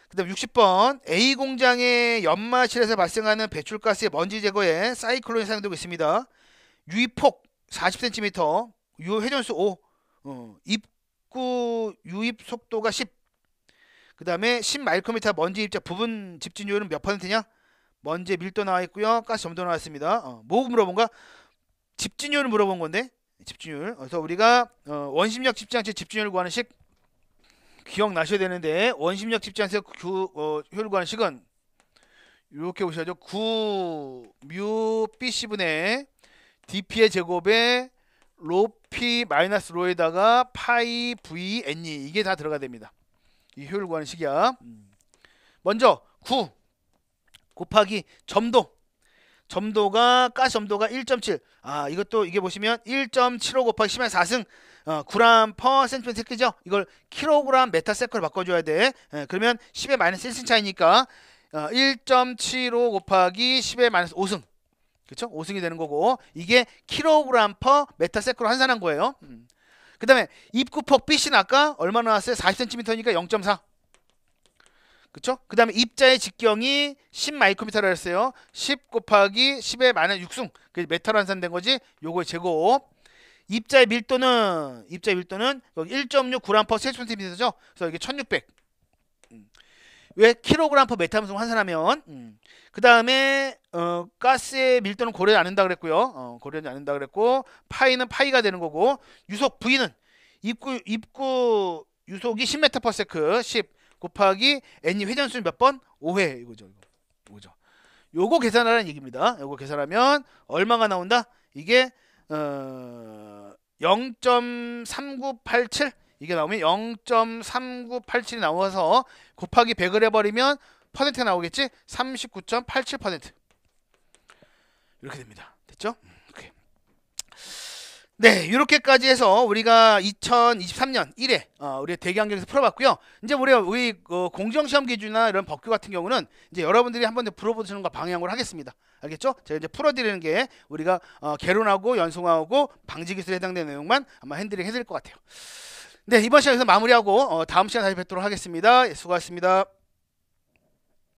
그 다음 60번 A 공장의 연마실에서 발생하는 배출가스의 먼지 제거에 사이클론이 사용되고 있습니다. 유입폭 40cm, 유회전수 5, 입구 유입 속도가 10. 그 다음에 10마이크로미터 먼지 입자 부분 집진율은 몇 %냐? 먼지의 밀도 나와 있고요. 가스 점도 나왔습니다. 뭐 물어본가? 집진율을 물어본 건데 집진율. 그래서 우리가 원심력 집장체 집진율을 구하는 식 기억나셔야 되는데 원심력 집지한에서 효율 구하식은 이렇게 보셔야죠. 9뮤 BC분의 dp의 제곱에 로피 마이너스 로에다가 파이 v n이 이게 다 들어가야 됩니다. 이 효율 구하는 식이야. 먼저 9 곱하기 점도가 가스 점도가 1.7. 이것도 이게 보시면 1.75 곱하기 10의 4승 9g per cm 새끼죠. 이걸 킬로그램 메타세클로 바꿔줘야 돼. 그러면 10의 마이너스 1승 차이니까 1.75 곱하기 10의 마이너스 5승. 그렇죠? 5승이 되는 거고 이게 킬로그램 퍼 메타세클로 환산한 거예요. 그 다음에 입구폭 BC는 아까 얼마 나왔어요? 40cm니까 0.4. 그쵸? 그 다음에 입자의 직경이 10 마이크로미터라 했어요. 10 곱하기 10의 마이너스 6승. 그 메타로 환산된 거지. 요거의 제곱. 입자의 밀도는 1.6 g per 세제곱센티미터죠. 그래서 이게 1600. 왜 킬로그램 퍼 메타 함수 환산하면 그 다음에 가스의 밀도는 고려하지 않는다 그랬고요. 고려하지 않는다 그랬고 파이는 파이가 되는 거고 유속 V는 입구 유속이 10m/s 10 곱하기 n이 회전수는 몇 번? 5회 이거죠. 요거 계산하라는 얘기입니다. 요거 계산하면 얼마가 나온다? 이게 0.3987 이게 나오면 0.3987이 나와서 곱하기 100을 해버리면 퍼센트가 나오겠지? 39.87% 이렇게 됩니다. 됐죠? 오케이. 네, 이렇게까지 해서 우리가 2023년 1회 우리 대기환경에서 풀어봤고요. 이제 우리 공정시험 기준이나 이런 법규 같은 경우는 이제 여러분들이 한번 풀어보시는 거 방향으로 하겠습니다. 알겠죠? 제가 이제 풀어드리는 게 우리가 개론하고 연송하고 방지기술에 해당되는 내용만 아마 핸들링 해드릴 것 같아요. 네, 이번 시간에서 마무리하고 다음 시간에 다시 뵙도록 하겠습니다. 예, 수고하셨습니다.